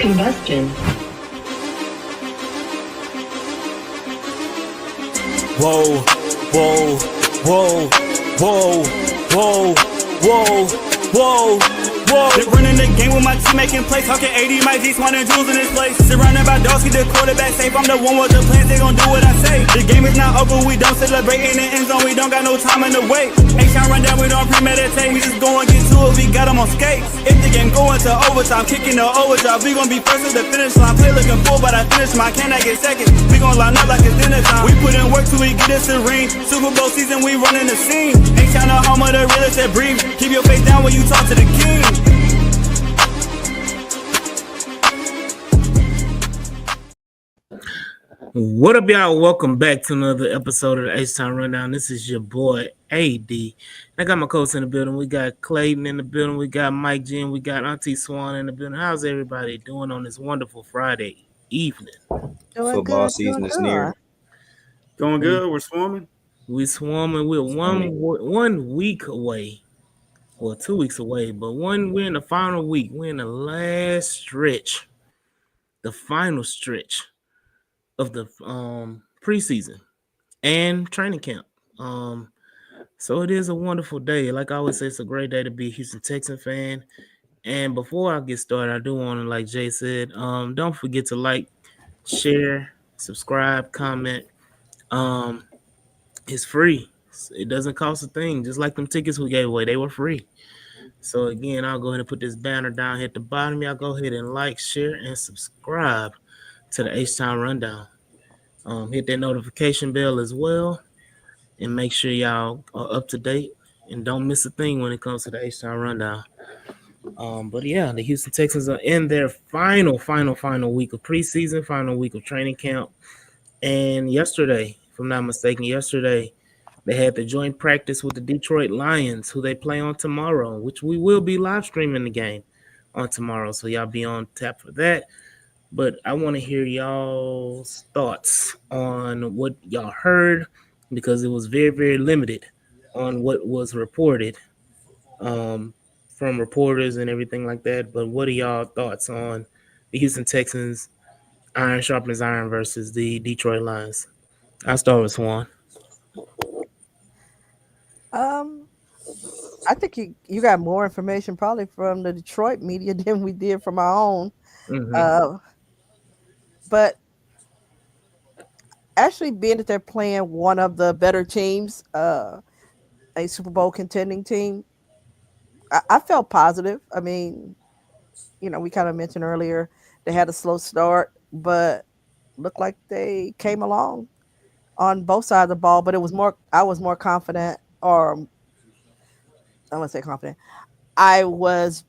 Combustion. Whoa, whoa, whoa, whoa, whoa, whoa, whoa, whoa. Been running the game with my team making plays. Talking 80, my G's, wanting jewels in this place. Surrounded by dogs, keep the quarterback safe. I'm the one with the plans, they gon' do what I say. The game is not over, we don't celebrate. In the end zone, we don't got no time in the wait. H-Town run down, we don't premeditate. We just go and get to it, we got them on skates. If the game going to overtime, kicking the overdrive, we gon' be first at the finish line. Play looking full, but I finish mine, can I get second? We gon' line up like it's dinner time. We put in work till we get us a ring. Super Bowl season, we running the scene. H-Town the home of the realest that breathe. Keep your face down when you talk to the king. What up, y'all? Welcome back to another episode of the H-Town Rundown. This is your boy, AD. I got my coach in the building. We got Clayton in the building. We got Mike G. We got Auntie Swan in the building. How's everybody doing on this wonderful Friday evening? Football season is near. Going good, we're swarming. We're swarming. We're 1 week away. Well, 2 weeks away, but we're in the final week. We're in the last stretch, the final stretch of the preseason and training camp. So it is a wonderful day. Like I always say, it's a great day to be a Houston Texans fan. And before I get started, I do want to, like Jay said, don't forget to like, share, subscribe, comment. It's free. It doesn't cost a thing. Just like them tickets we gave away, they were free. So again, I'll go ahead and put this banner down here at the bottom. Y'all go ahead and like, share, and subscribe to the H-Town Rundown. Hit that notification bell as well, and make sure y'all are up to date and don't miss a thing when it comes to the H-Town Rundown. But yeah, the Houston Texans are in their final week of preseason, final week of training camp. And yesterday, if I'm not mistaken, they had the joint practice with the Detroit Lions, who they play on tomorrow, which we will be live streaming the game on tomorrow. So y'all be on tap for that. But I want to hear y'all's thoughts on what y'all heard, because it was very, very limited on what was reported from reporters and everything like that. But what are y'all thoughts on the Houston Texans, iron sharpens iron versus the Detroit Lions? I'll start with Swan. I think you got more information probably from the Detroit media than we did from our own. Mm-hmm. But actually being that they're playing one of the better teams, a Super Bowl contending team, I felt positive. I mean, we kind of mentioned earlier they had a slow start, but looked like they came along on both sides of the ball. But I was more confident, or I want to say confident. I was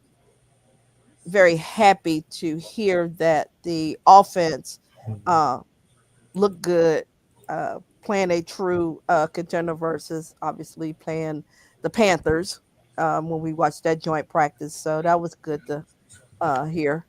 very happy to hear that the offense looked good, playing a true contender versus obviously playing the Panthers when we watched that joint practice. So that was good to hear.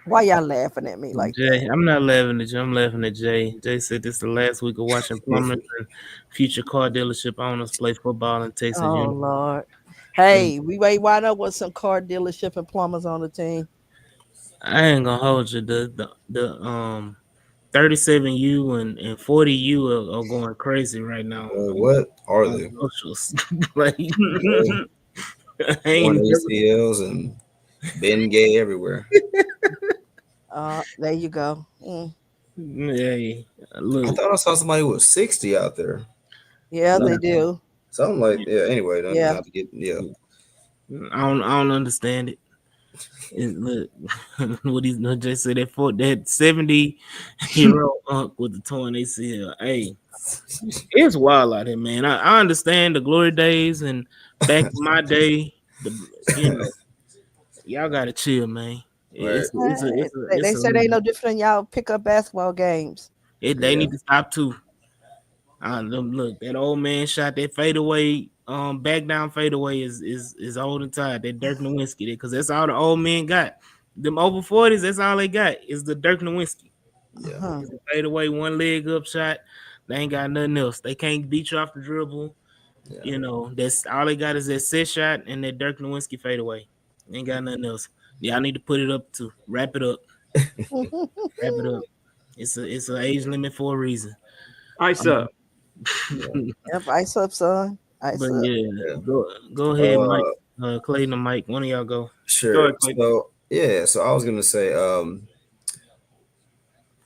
Why y'all laughing at me like Jay, that? I'm not laughing at you. I'm laughing at Jay. Jay said this is the last week of watching plumbers and future car dealership owners play football in Texas. Oh, Lord. Hey, we may wind up with some car dealership and plumbers on the team. I ain't gonna hold you. The 37U and 40U are going crazy right now. What are they? Socials. Like, One ACLs and Ben Gay everywhere. There you go. Hey, look. I thought I saw somebody with 60 out there. Yeah, they do. Something like Anyway, Yeah. not to get I don't understand it. Look, what he's just said that 70-year-old unk with the torn ACL. Hey, it's wild out here, man. I understand the glory days and back in my day. Y'all gotta chill, man. They say they no different than y'all pick up basketball games. They need to stop too. Look, that old man shot that fadeaway, back down fadeaway is old and tired. That Dirk Nowitzki, because that's all the old men got. Them over 40s, that's all they got is the Dirk Nowitzki. Yeah, fadeaway, one leg up shot. They ain't got nothing else. They can't beat you off the dribble. Yeah. That's all they got is that set shot and that Dirk Nowitzki fadeaway. Ain't got nothing else. Yeah, I need to put it up to wrap it up. Wrap it up. It's an age limit for a reason. Ice up. Yep, ice up, son. Ice But up. yeah, Yeah. go ahead, Mike. Clayton and Mike. One of y'all go. Go Sure. ahead, Clay. So yeah, so I was gonna say,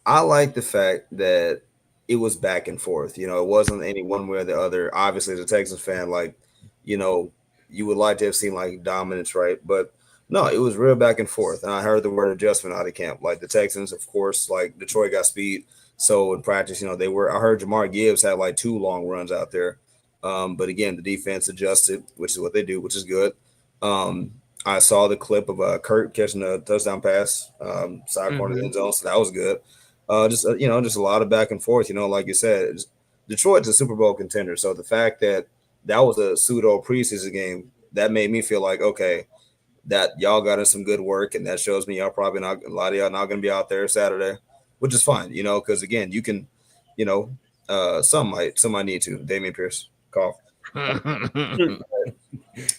I like the fact that it was back and forth. You know, it wasn't any one way or the other. Obviously, as a Texans fan, like, you know, you would like to have seen like dominance, right? But no, it was real back and forth. And I heard the word adjustment out of camp. Like the Texans, of course, like Detroit got speed. So in practice, you know, they were. I heard Jamar Gibbs had like 2 long runs out there. But again, the defense adjusted, which is what they do, which is good. Um, I saw the clip of Kurt catching a touchdown pass, side corner of the end zone, so that was good. Just you know, just a lot of back and forth. You know, like you said, Detroit's a Super Bowl contender. So the fact that that was a pseudo preseason game, that made me feel like, okay, that y'all got in some good work, and that shows me y'all probably not, a lot of y'all not going to be out there Saturday, which is fine. You know, because again, you can, you know, some might need to. Damian Pierce, cough.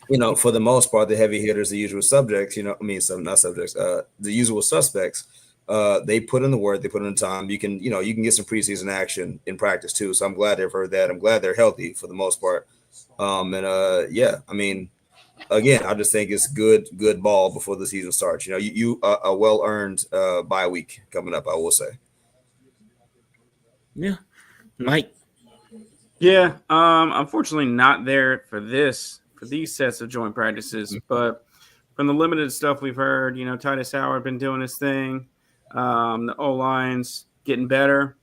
You know, for the most part, the heavy hitters, the usual subjects, you know, I mean, some not subjects, the usual suspects, they put in the work, they put in the time. You can, you know, you can get some preseason action in practice too. So I'm glad they've heard that. I'm glad they're healthy for the most part. Yeah, I mean, again, I just think it's good ball before the season starts. You know, you a well earned bye week coming up, I will say. Yeah, Mike. Yeah, unfortunately not there for these sets of joint practices, but from the limited stuff we've heard, you know, Titus Howard been doing his thing. The O line's getting better.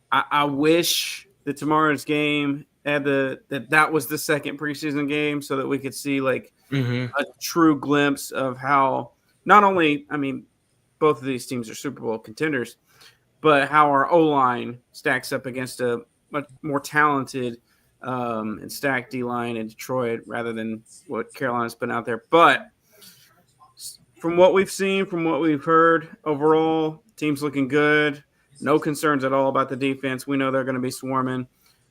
I wish that tomorrow's game had that was the second preseason game so that we could see like a true glimpse of how not only, I mean, both of these teams are Super Bowl contenders, but how our O line stacks up against a much more talented and stacked D line in Detroit rather than what Carolina's been out there. But from what we've seen, from what we've heard, overall, team's looking good. No concerns at all about the defense. We know they're going to be swarming.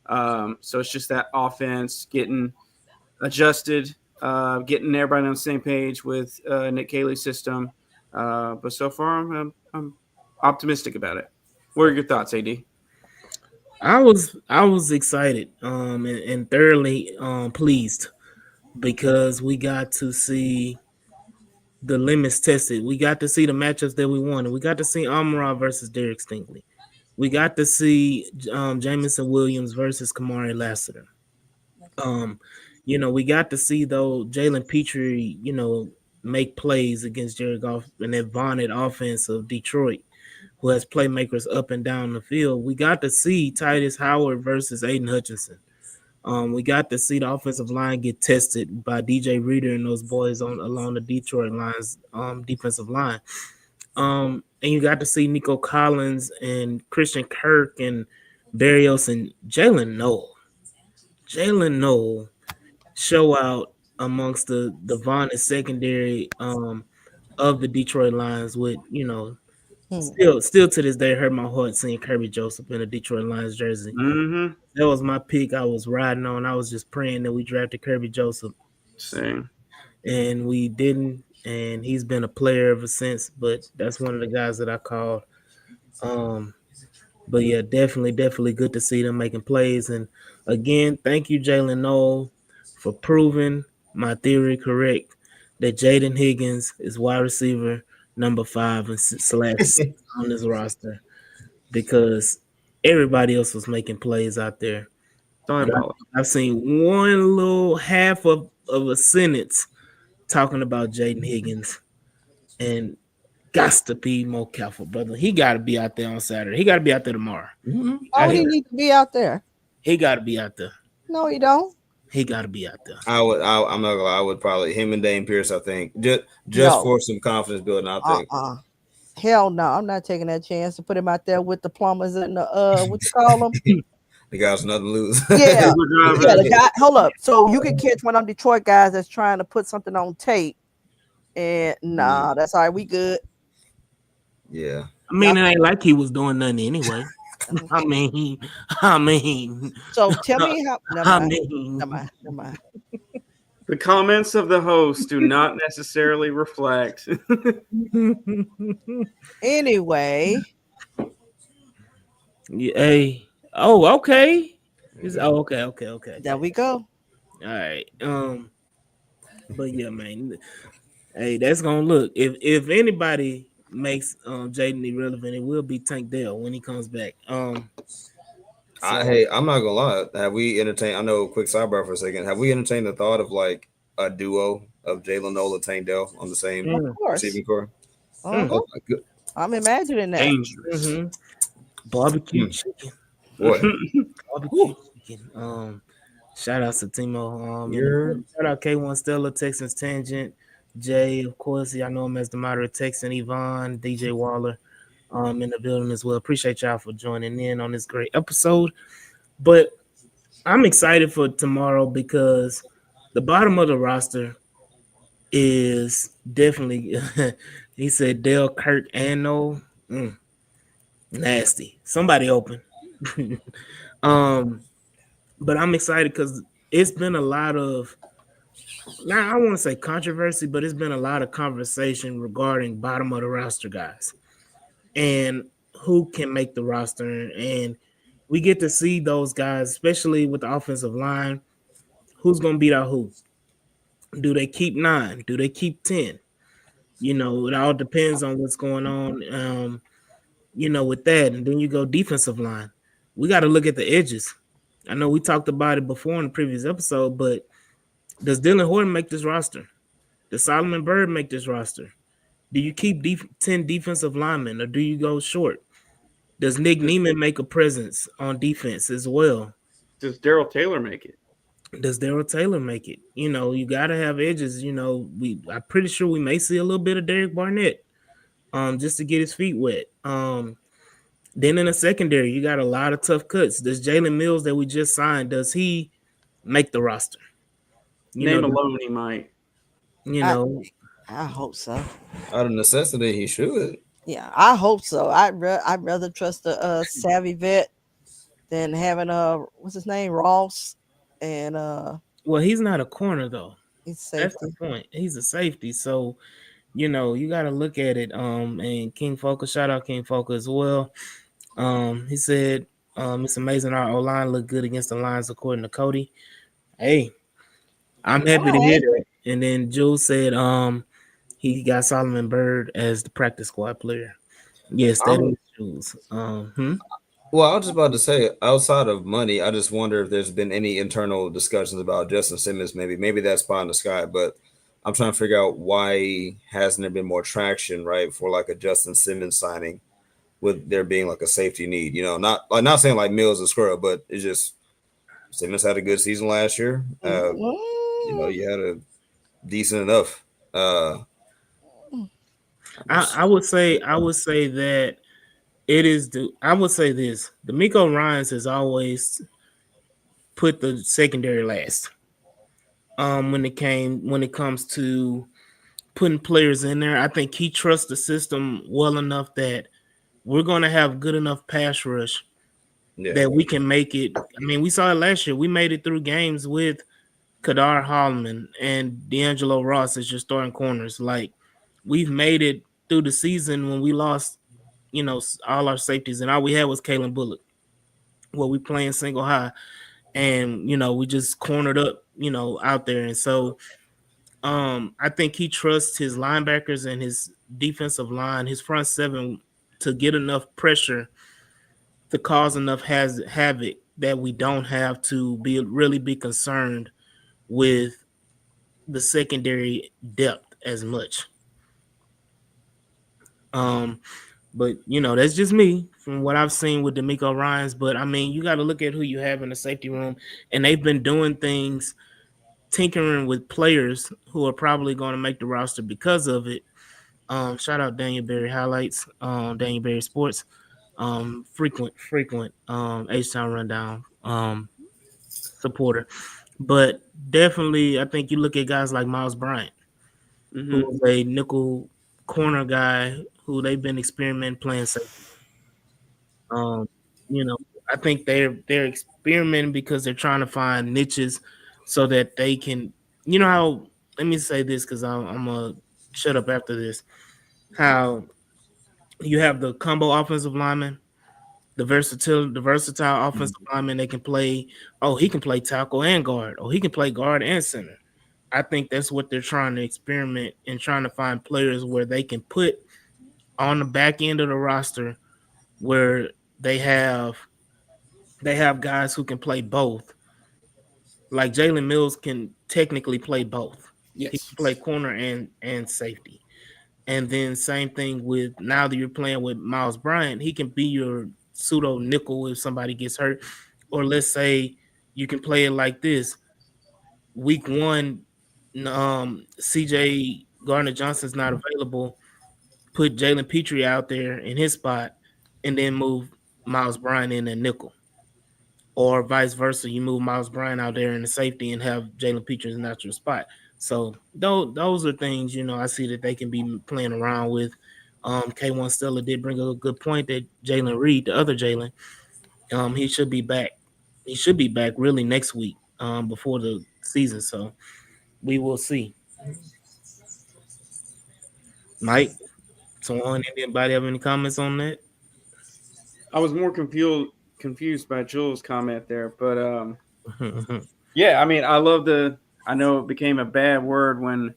So it's just that offense getting adjusted, getting everybody on the same page with Nick Caley's system. But so far, I'm optimistic about it. What are your thoughts, AD? I was excited and thoroughly pleased because we got to see the limits tested. We got to see the matchups that we wanted. We got to see Amara versus Derek Stingley. We got to see Jamison Williams versus Kamari Lassiter. You know, we got to see though Jalen Petrie, you know, make plays against Jared Goff and that vaunted offense of Detroit, who has playmakers up and down the field. We got to see Titus Howard versus Aiden Hutchinson. We got to see the offensive line get tested by DJ Reader and those boys along the Detroit lines, defensive line. And you got to see Nico Collins and Christian Kirk and Barrios and Jalen Noel. Jalen Noel show out amongst the vaunted secondary of the Detroit Lions with, you know, still to this day hurt my heart seeing Kirby Joseph in a Detroit Lions jersey. Mm-hmm. That was my pick I was riding on. I was just praying that we drafted Kirby Joseph. Same. And we didn't, and he's been a player ever since, but that's one of the guys that I called. But yeah, definitely good to see them making plays. And again, thank you, Jalen Noel, for proving my theory correct that Jaden Higgins is wide receiver number 5 and /6 on this roster because everybody else was making plays out there. I've seen one little half of a sentence talking about Jaden Higgins, and got to be more careful, brother. He got to be out there on Saturday. He got to be out there tomorrow. Why would he need to be out there? He got to be out there. No, he don't. He got to be out there. I'm not gonna lie. I would probably him and Dame Pierce. I think just for some confidence building. I think. Hell no, I'm not taking that chance to put him out there with the plumbers and the what you call them. The guys nothing to lose. Yeah, the guy. Hold up. So you can catch one of them Detroit guys that's trying to put something on tape, and that's all right. We good. Yeah. I mean, it ain't like he was doing nothing anyway. I mean. So tell me how. Never mind. The comments of the host do not necessarily reflect. Anyway, Yeah, hey. Oh, okay. Okay. there we go. All right. But yeah, man. Hey, that's gonna look. If anybody makes Jaden irrelevant, it will be Tank Dell when he comes back. So Hey, I'm not gonna lie. Have we entertained? I know. Quick sidebar for a second. Have we entertained the thought of like a duo of Jalen Nola, Tank Dell on the same Of mm, course. receiving core? Uh-huh. Oh my good I'm imagining that. Dangerous. mm-hmm. Barbecue Hmm. chicken. boy. Barbecue Whew. chicken. Shout out to Timo. You're Shout out K1 Stella, Texans Tangent, Jay, of course. Y'all know him as the moderate Texan, Yvonne, DJ Waller, in the building as well. Appreciate y'all for joining in on this great episode. But I'm excited for tomorrow because the bottom of the roster is definitely he said Dale, Kirk, and Noel. Nasty. Somebody open. um, but I'm excited because it's been a lot of now I want to say controversy, but it's been a lot of conversation regarding bottom of the roster guys and who can make the roster. And we get to see those guys, especially with the offensive line, who's gonna beat out who. Do they keep 9? Do they keep 10? It all depends on what's going on. With that, and then you go defensive line. We got to look at the edges. I know we talked about it before in the previous episode, but does Dylan Horton make this roster? Does Solomon Byrd make this roster? Do you keep 10 defensive linemen or do you go short? Does Nick Neiman make a presence on defense as well? Does Daryl Taylor make it? Does Daryl Taylor make it? You got to have edges. I'm pretty sure we may see a little bit of Derek Barnett just to get his feet wet. Then in the secondary, you got a lot of tough cuts. Does Jalen Mills that we just signed, does he make the roster? Name alone, he might. I, I hope so. out of necessity. He should. Yeah, I hope so. I'd rather trust a savvy vet than having what's his name, Ross, and well, he's not a corner though. he's That's safety. the point. He's a safety. So, you got to look at it. And King Focus, shout out King Focus as well. He said, it's amazing our O-line looked good against the Lions according to Cody. Hey, I'm happy to hear that. And then Jules said, he got Solomon Byrd as the practice squad player. Yes, that is Jules. Well, I was just about to say, outside of money, I just wonder if there's been any internal discussions about Justin Simmons. Maybe that's pie in the sky, but I'm trying to figure out why hasn't there been more traction, right, for like a Justin Simmons signing, with there being like a safety need. Not saying like Mills is scrub, but it's just Simmons had a good season last year. You had a decent enough. I would say that it is I would say this. D'Amico Ryans has always put the secondary last. When it comes to putting players in there, I think he trusts the system well enough that we're going to have good enough pass rush that we can make it. I mean, we saw it last year. We made it through games with Kadar Holloman and D'Angelo Ross as your starting corners. Like, we've made it through the season when we lost, all our safeties, and all we had was Kalen Bullock. Well, we playing single high, and we just cornered up, out there. And so I think he trusts his linebackers and his defensive line, his front seven, to get enough pressure to cause enough havoc that we don't have to really be concerned with the secondary depth as much. But that's just me from what I've seen with D'Amico Ryans. But I mean, you got to look at who you have in the safety room, and they've been doing things, tinkering with players who are probably going to make the roster because of it. Shout out Daniel Berry Highlights, Daniel Berry Sports, frequent H-Town Rundown supporter. But definitely, I think you look at guys like Miles Bryant, who's a nickel corner guy who they've been experimenting playing safety. I think they're experimenting because they're trying to find niches so that they can you know how? Let me say this because I'm gonna shut up after this. How you have the combo offensive lineman, the versatile offensive lineman. They can play. Oh, he can play tackle and guard. Oh, he can play guard and center. I think that's what they're trying to experiment and trying to find players where they can put on the back end of the roster where they have they have guys who can play both. Like Jalen Mills can technically play both. He Yes. can play corner and safety. And then same thing with now that you're playing with Miles Bryant, he can be your pseudo nickel if somebody gets hurt. Or let's say you can play it like this. Week one, CJ Gardner Johnson's not available. Put Jalen Petrie out there in his spot and then move Miles Bryant in a nickel. Or vice versa, you move Miles Bryant out there in the safety and have Jalen Petrie in that your spot. So those are things I see that they can be playing around with. K1 Stella did bring a good point that Jalen Reed, the other Jalen, he should be back. He should be back really next week, before the season. So we will see. Mike, someone, anybody have any comments on that? I was more confused by Jules' comment there, but yeah, I mean, I love the. I know it became a bad word when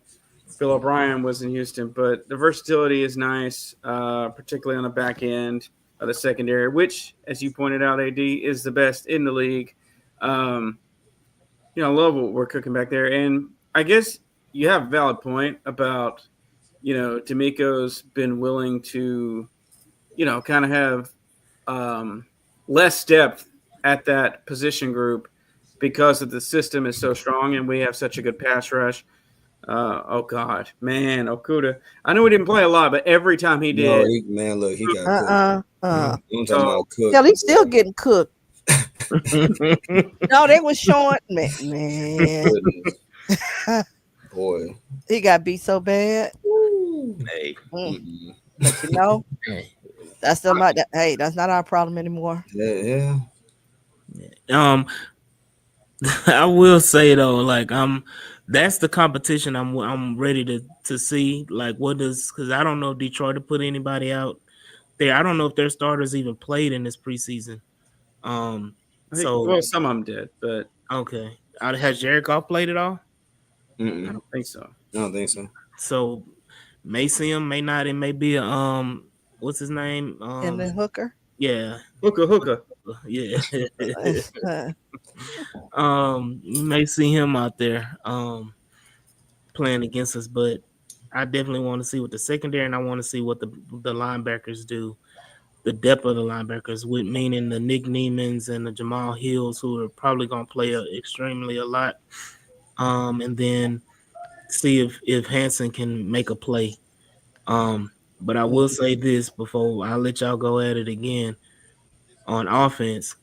Bill O'Brien was in Houston, but the versatility is nice, particularly on the back end of the secondary, which, as you pointed out, AD is the best in the league. Um, I love what we're cooking back there, and I guess you have a valid point about D'Amico's been willing to kind of have um, less depth at that position group because of the system is so strong and we have such a good pass rush. Oh God, man, Okuda. I know he didn't play a lot, but every time he No, did, man, look, he got cooked. Uh-uh. I'm talking so about cooked. Hell, he's still getting cooked. No, they was showing man. Goodness, boy. He got beat so bad. Hey, Mm. Mm-mm. But hey. that's still not that. Hey, that's not our problem anymore. Yeah. Um, I will say though, like that's the competition I'm ready to see. Like, what does because I don't know if Detroit to put anybody out there. I don't know if their starters even played in this preseason. Um, I think so well, some of them did, but okay, has Jared Goff played at all? I Mm-mm. don't think so. I don't think so. So may see him, may not. It may be a what's his name? And the hooker. Yeah, Hookah. yeah. Uh, You may see him out there playing against us, but I definitely want to see what the secondary and I want to see what the linebackers do. The depth of the linebackers, with meaning the Nick Niemans and the Jamal Hills, who are probably going to play extremely a lot. And then see if Hanson can make a play. But I will say this before I let y'all go at it again on offense.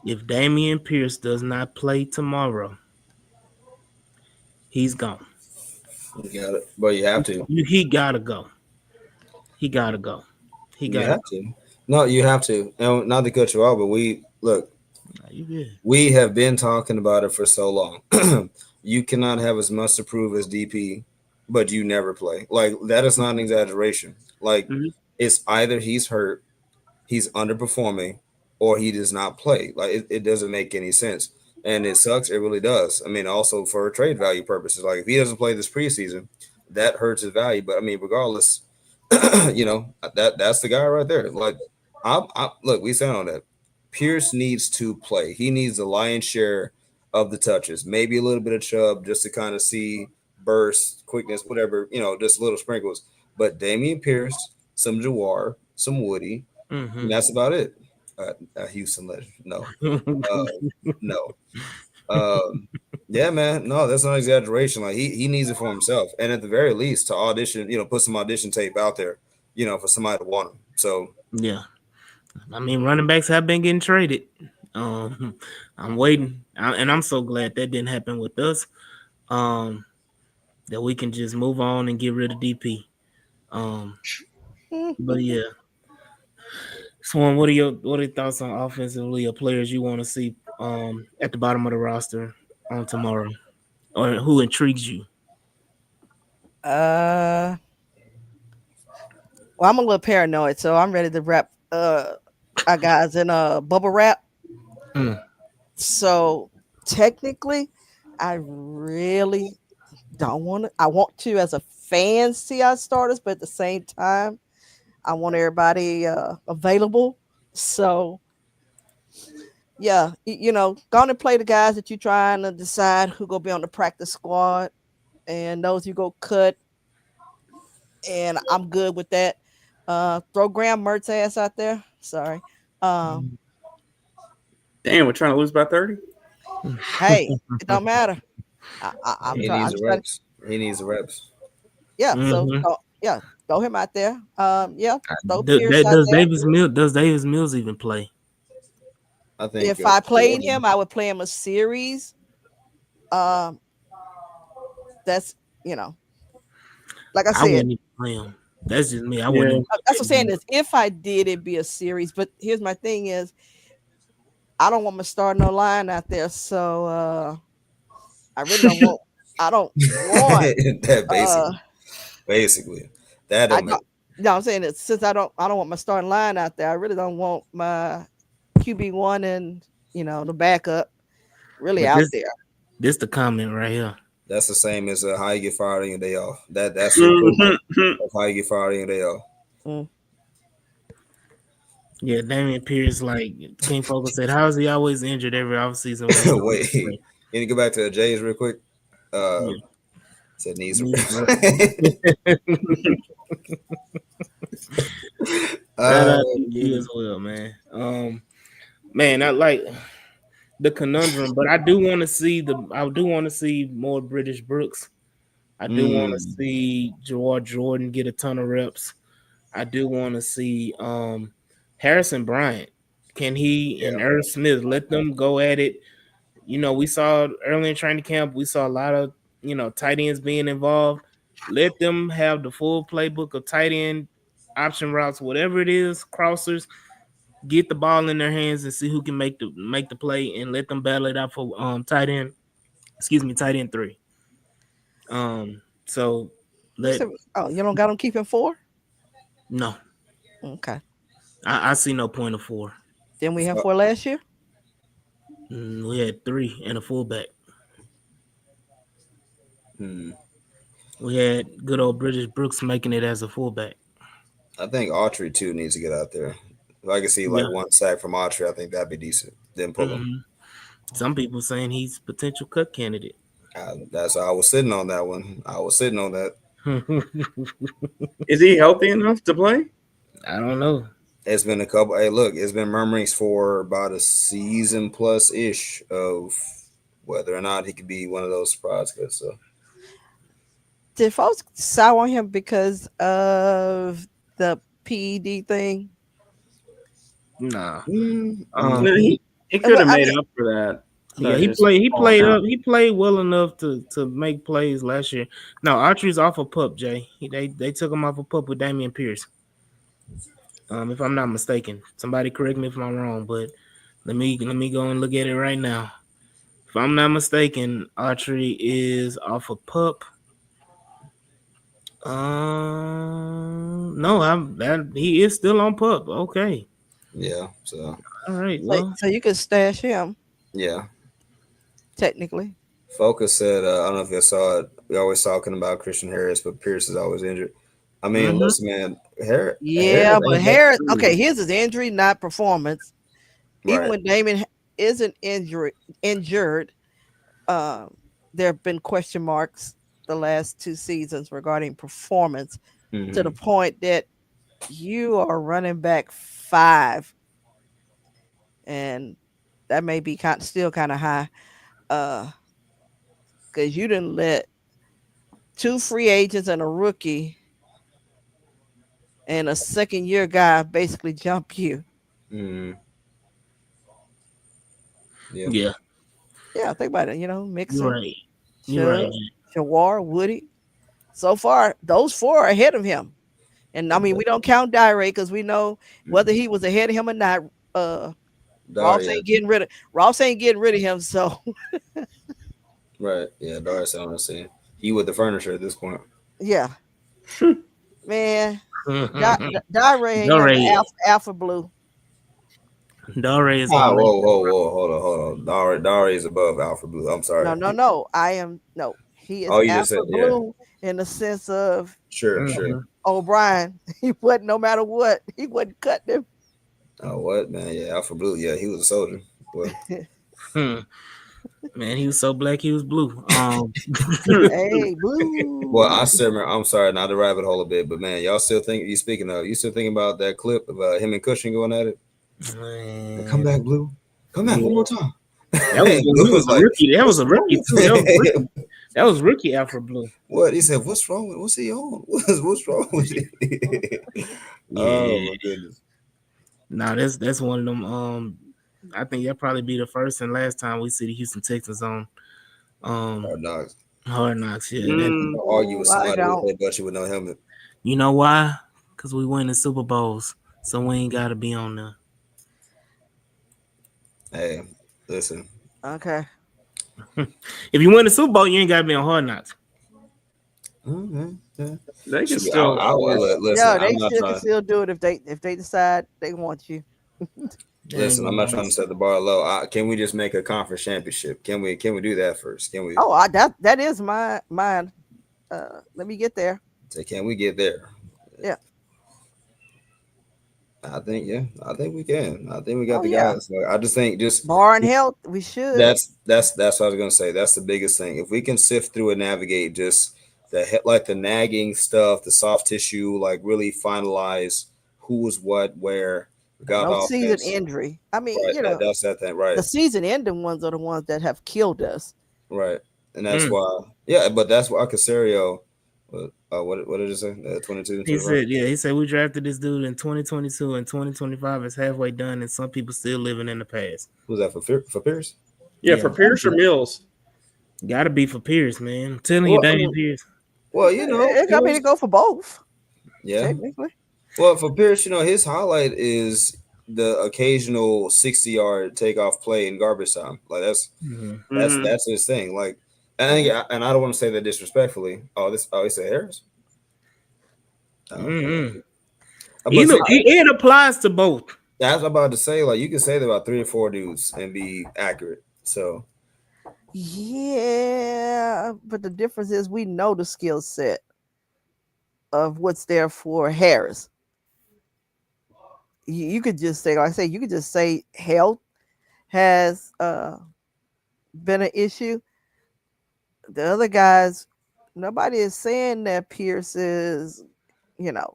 If Damian Pierce does not play tomorrow, he's gone. You got it. But you have to. He gotta go. He gotta go. He You gotta have to. No, you have to. And not to cut you off, but go. You good. we have been talking about it for so long. You cannot have as much to prove as DP, but you never play. Like that is not an exaggeration. Like Mhm. it's either he's hurt, he's underperforming, or he does not play. Like it doesn't make any sense. And it sucks. It really does. I mean, also for trade value purposes. Like if he doesn't play this preseason, that hurts his value. But I mean, regardless, that's the guy right there. Like I look, we sound on that. Pierce needs to play. He needs the lion's share of the touches, maybe a little bit of Chubb just to kind of see burst, quickness, whatever, just little sprinkles. But Damian Pierce, some Jawar, some Woody, and that's about it. Houston legend. No, no. Um, yeah, man. No, that's not exaggeration. Like he needs it for himself, and at the very least, to audition, put some audition tape out there, for somebody to want him. So Yeah. I mean, running backs have been getting traded. I'm waiting, and I'm so glad that didn't happen with us. Um, that we can just move on and get rid of DP. Um, but yeah. Swan, what are your thoughts on offensively or players you want to see at the bottom of the roster on tomorrow? or who intrigues you? Uh, well, I'm a little paranoid, so I'm ready to wrap our guys in a bubble wrap. Mm. So technically, I really don't want to. I want to, as a fan, see our starters, but at the same time, I want everybody available. So yeah, go on and play the guys that you're trying to decide who gonna be on the practice squad, and those you go cut. And I'm good with that. Throw Graham Mertz ass out there. Sorry. Um, Damn, we're trying to lose by 30. hey, it don't matter. I'm He trying. needs I'm the just trying. reps. He needs the reps. Yeah. So Mm-hmm. yeah, throw him out there. Yeah, throw Pierce out Does there. Davis Mills even play? I think If I played Jordan. him, I would play him a series. Um, that's you know, like I I said, wouldn't even play him. That's just me. I wouldn't Yeah. even that's what I'm play saying him. is if I did, it'd be a series. But here's my thing: is I don't want to start no line out there. So I really don't want. I don't want. That Uh, basically, that I don't don't. make. No, I'm saying that since I don't want my starting line out there. I really don't want my QB1 and the backup really But out this there. this the comment right here. That's the same as how you get fired on your day off. That's the equivalent Mhm. of how you get fired on your day off. Mm. Yeah, Damian Pierce, like King Focus said, how is he always injured every offseason when he don't Wait, can play? you go back to the Jays real quick? Uh, Yeah, said needs. needs rest. Shout uh, out to you as well, man. Man, I like the conundrum, but I do want to see more British Brooks. I do want to mm, see Gerard Jordan get a ton of reps. I do want to see Harrison Bryant. Can he yeah, and Irv Smith let them go at it? We saw early in training camp, we saw a lot of tight ends being involved. Let them have the full playbook of tight end option routes, whatever it is, crossers. Get the ball in their hands and see who can make the play, and let them battle it out for tight end. Excuse me, tight end 3. So You let said, oh, you don't got them keeping 4? no, Okay. I see no point of 4. Then we have so, 4 last year. We had 3 and a fullback. hmm. We had good old British Brooks making it as a fullback. I think Autry too needs to get out there. If I can see like Yeah. one sack from Autry, I think that'd be decent. Then pull him. hmm Some people saying he's potential cut candidate. That's I was sitting on that one. I was sitting on that. I Is he healthy enough to play? don't know. It's been a couple. Hey, look, it's been murmurings for about a season plus ish of whether or not he could be one of those surprise cuts. So Did folks sour on him because of the PED thing? Nah. mm, Um. No, he could Well, have I made mean, up for that. Yeah, But he his played. He falling played out. up. He played well enough to make plays last year. No, Archery's off a pup, Jay. They took him off a pup with Damian Pierce. If I'm not mistaken, somebody correct me if I'm wrong, but let me go and look at it right now. If I'm not mistaken, Archery is off a pup. No, I'm that he is still on pup. Okay, yeah. So all right. so, Well, so you could stash him yeah. technically. Focus said, I don't know if you saw it. We always talking about Christian Harris, but Pierce is always injured. I mean, mm-hmm. listen, man, Harris Yeah, but ain't that Harris. Okay, serious. here's his injury, not performance. Even Right. when Damon isn't injured, um, there have been question marks the last 2 seasons regarding performance to the Hmm. point that you are running back 5, and that may be still kind of high, uh, because you didn't let 2 free agents and a rookie and a second year guy basically jump you. Hmm. Yeah. Yeah, Yeah, think about it. you're Mixon, right. You're right. Chubb, Shawar, Woody. So far, those 4 are ahead of him. And I mean, we don't count Diary because we know whether he was ahead of him or not. Uh, Ross Daria. ain't getting rid of Ross ain't getting rid of him. So Right. Yeah, Darius on the scene. He with the furniture at this point. Yeah, man. Dore, Dare ain't nothing but alpha blue. Dore is Ah, on whoa, whoa, whoa, hold on. Dari is above Alpha Blue. I'm No, sorry. no, no. I am no. He is Oh, you just said, alpha yeah. blue in the sense of Sure, sure. that. O'Brien. He wasn't no matter what. He wasn't cutting Oh, what, man? Yeah, Alpha Blue. Yeah, he was a soldier. Well, him. Man, he was so black, he was blue. Hey, well, blue. I still remember, I'm sorry, not to rabbit hole a bit, but man, y'all still think, you still thinking about that clip of him and Cushing going at it? Come Man, back, Blue. Come back yeah, one more time. that was And he Blue was was a like, rookie. That was what's a wrong rookie with too. That was rookie. him? That was rookie Alpha Blue. What? He said, what's wrong with, what's he on? What's wrong with you? Yeah, Oh, my goodness. nah, that's one of them. I think that probably be the first and last time we see the Houston Texans on Hard um knocks. Hard Knocks. Yeah, that Mm, Argue with Ooh, I somebody with don't. a headbutt you with no helmet. you know why? Because we win the Super Bowls, so we ain't got to be on there. Hey, listen. Okay. If you win the Super Bowl, you ain't got to be on Hard Knocks. Okay, yeah. they can Shoot, still force. listen. Yeah, I'm they not still can trying. still do it if they decide they want you. That ain't Listen, I'm gonna not matter. trying to set the bar low. Can we just make a conference championship? Can we do that first? Can we Oh, that is my mine. Let me get there. say can we get there? Yeah. I think yeah, I think we can. I think we got Oh the yeah. guys. Like, I just think just Bar and health, we should. that's what I was gonna say. That's the biggest thing. If we can sift through and navigate just like the nagging stuff, the soft tissue, like really finalize who was what where. We got No season offense, injury. I mean, right? That's that thing, right? the season ending ones are the ones that have killed us. Right, and that's Mm. why. Yeah, but that's why Casario. What did it say? 22 and He 25. said, yeah, he said we drafted this dude in 2022 and 2025 is halfway done, and some people still living in the past. Who's that for Pierce? Yeah, Yeah, for Pierce or Mills. gotta be for Pierce, man. I'm telling you, Well, Damian Pierce. well, you know, It got me to Pierce. go for both, Yeah. technically. Well, for Pierce, his highlight is the occasional 60-yard takeoff play in garbage time. Like Mm-hmm. Hmm. that's his thing. Like, and I don't want to say that disrespectfully. He said Harris. Oh, Mm-hmm. but see, It applies to both. that's what I'm about to say. Like, you can say that about 3 or 4 dudes and be accurate. So, Yeah, but the difference is we know the skill set of what's there for Harris. You could just say, like I say, you could just say health has been an issue. The other guys, nobody is saying that Pierce is, you know,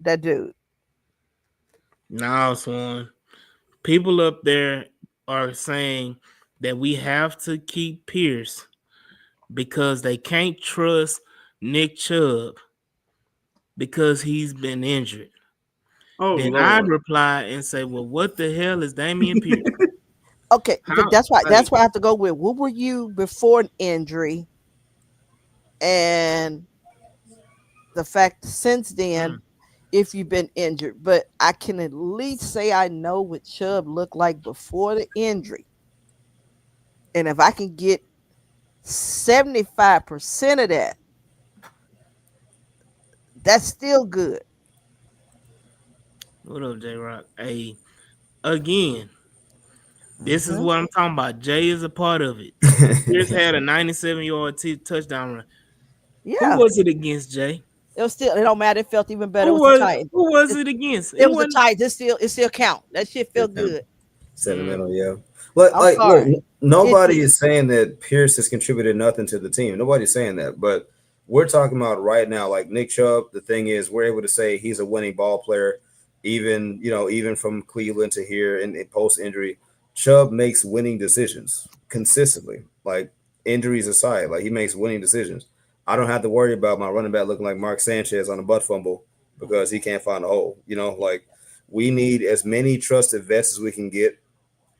that dude. Now, Swan, people up there are saying that we have to keep Pierce because they can't trust Nick Chubb because he's been injured. Oh Then I'd Lord. reply and say, well, what the hell is Damian Pierce? Okay, but How that's like why I have to go with what were you before an injury and the fact since then if you've been injured. But I can at least say I know what Chubb looked like before the injury. And if I can get 75% of that, that's still good. what up, J Rock? Hey, again, this is Mhm. what I'm talking about. Jay is a part of it. Pierce had a 97-yard touchdown run. Who Yeah. was it against, Jay? It was still, it don't matter. It felt even better. It was the Titans. Who was it against? It It was the wasn't. Titans. It still count. That shit felt yeah, good. sentimental, yeah. Look, I'm look, sorry. It nobody did. is saying that Pierce has contributed nothing to the team. Nobody's saying that, but we're talking about right now, like Nick Chubb. The thing is, we're able to say he's a winning ball player, even from Cleveland to here in post injury. Chubb makes winning decisions consistently, like injuries aside. Like he makes winning decisions. I don't have to worry about my running back looking like Mark Sanchez on a butt fumble because he can't find a hole. Like we need as many trusted vets as we can get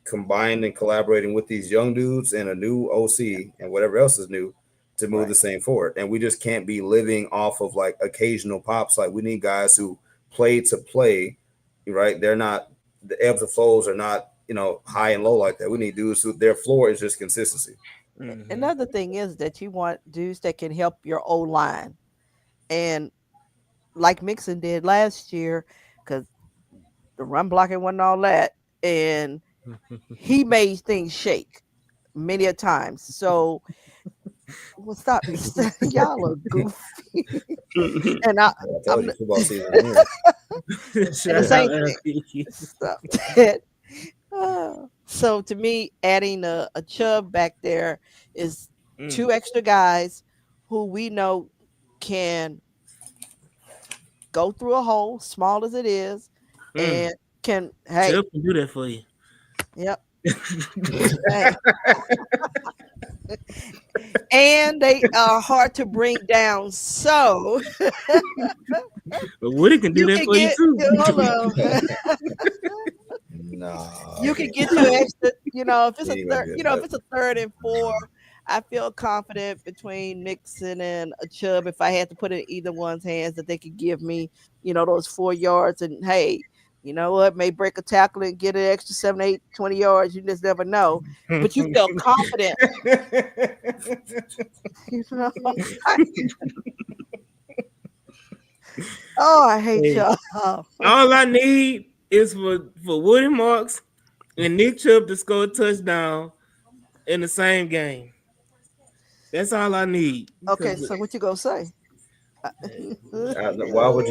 combined and collaborating with these young dudes and a new OC and whatever else is new to move Right. the same forward. And we just can't be living off of like occasional pops. Like we need guys who play to play, right? They're not the ebbs and flows are not, high and low like that. We need dudes who their floor is just consistency. Another thing is that you want dudes that can help your O line, and like Mixon did last year, because the run blocking wasn't all that, and he made things shake many a times. So, well, stop, y'all are goofy, and I told I'm you football season here. and the Shout out same thing. LP. Stop that. So to me, adding a Chubb back there is two extra guys who we know can go through a hole, small as it is, and can, hey, Chubb can do that for you. yep, hey, and they are hard to bring down. So But Woody can do you that can for you get, too. hold on. Nah, You can get your extra, if it's he a ain't gonna third, do that. if it's a third and four, I feel confident between Mixon and a Chubb. If I had to put it in either one's hands, that they could give me, those 4 yards. And hey, you know what? May break a tackle and get an extra 7, 8, 20 yards. You just never know. But you feel confident, you know. Oh, I hate Hey, y'all. all I need is for Woody Marks and Nick Chubb to score a touchdown in the same game. That's all I need. Okay, so what you gonna say? Why would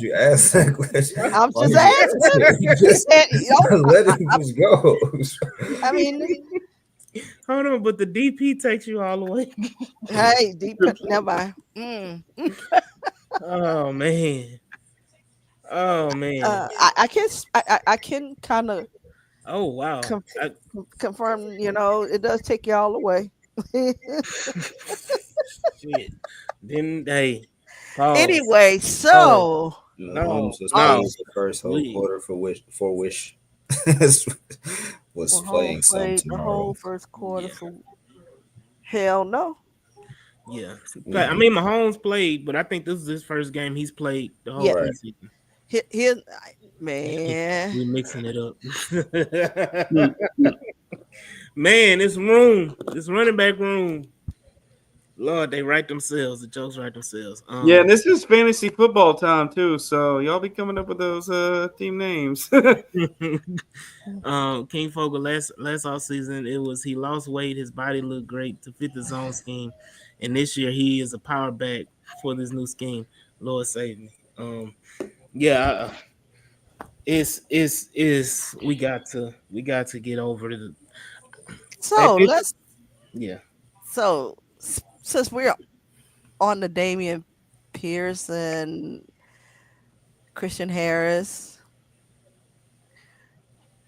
you ask that question? I'm Why just would you ask asking. it? You Just said, let him just go. I mean, Hold on, but the DP takes you all the way. hey, deep cut. Never mind. Oh man. Oh man. I can kind of Oh wow. confirm. It does take you all away. Shit. Then hey, pause. Anyway, Pause. so No, Mahomes just no. played the first whole Please. quarter for wish was playing Mahomes some played the tomorrow. whole first quarter Yeah. for hell no. Yeah. I mean Mahomes played, but I think this is his first game he's played the whole Yeah, Right. preseason. his man. We mixing it up. Man, this room, this running back room. Lord, they write themselves. The jokes write themselves. Yeah, and this is fantasy football time too, so y'all be coming up with those team names. King Fogel last off season, it was he lost weight, his body looked great to fit the zone scheme, and this year he is a power back for this new scheme. Lord save me. Yeah, it's we got to get over the. So Yeah. since we're on the Damian Pierce and Christian Harris,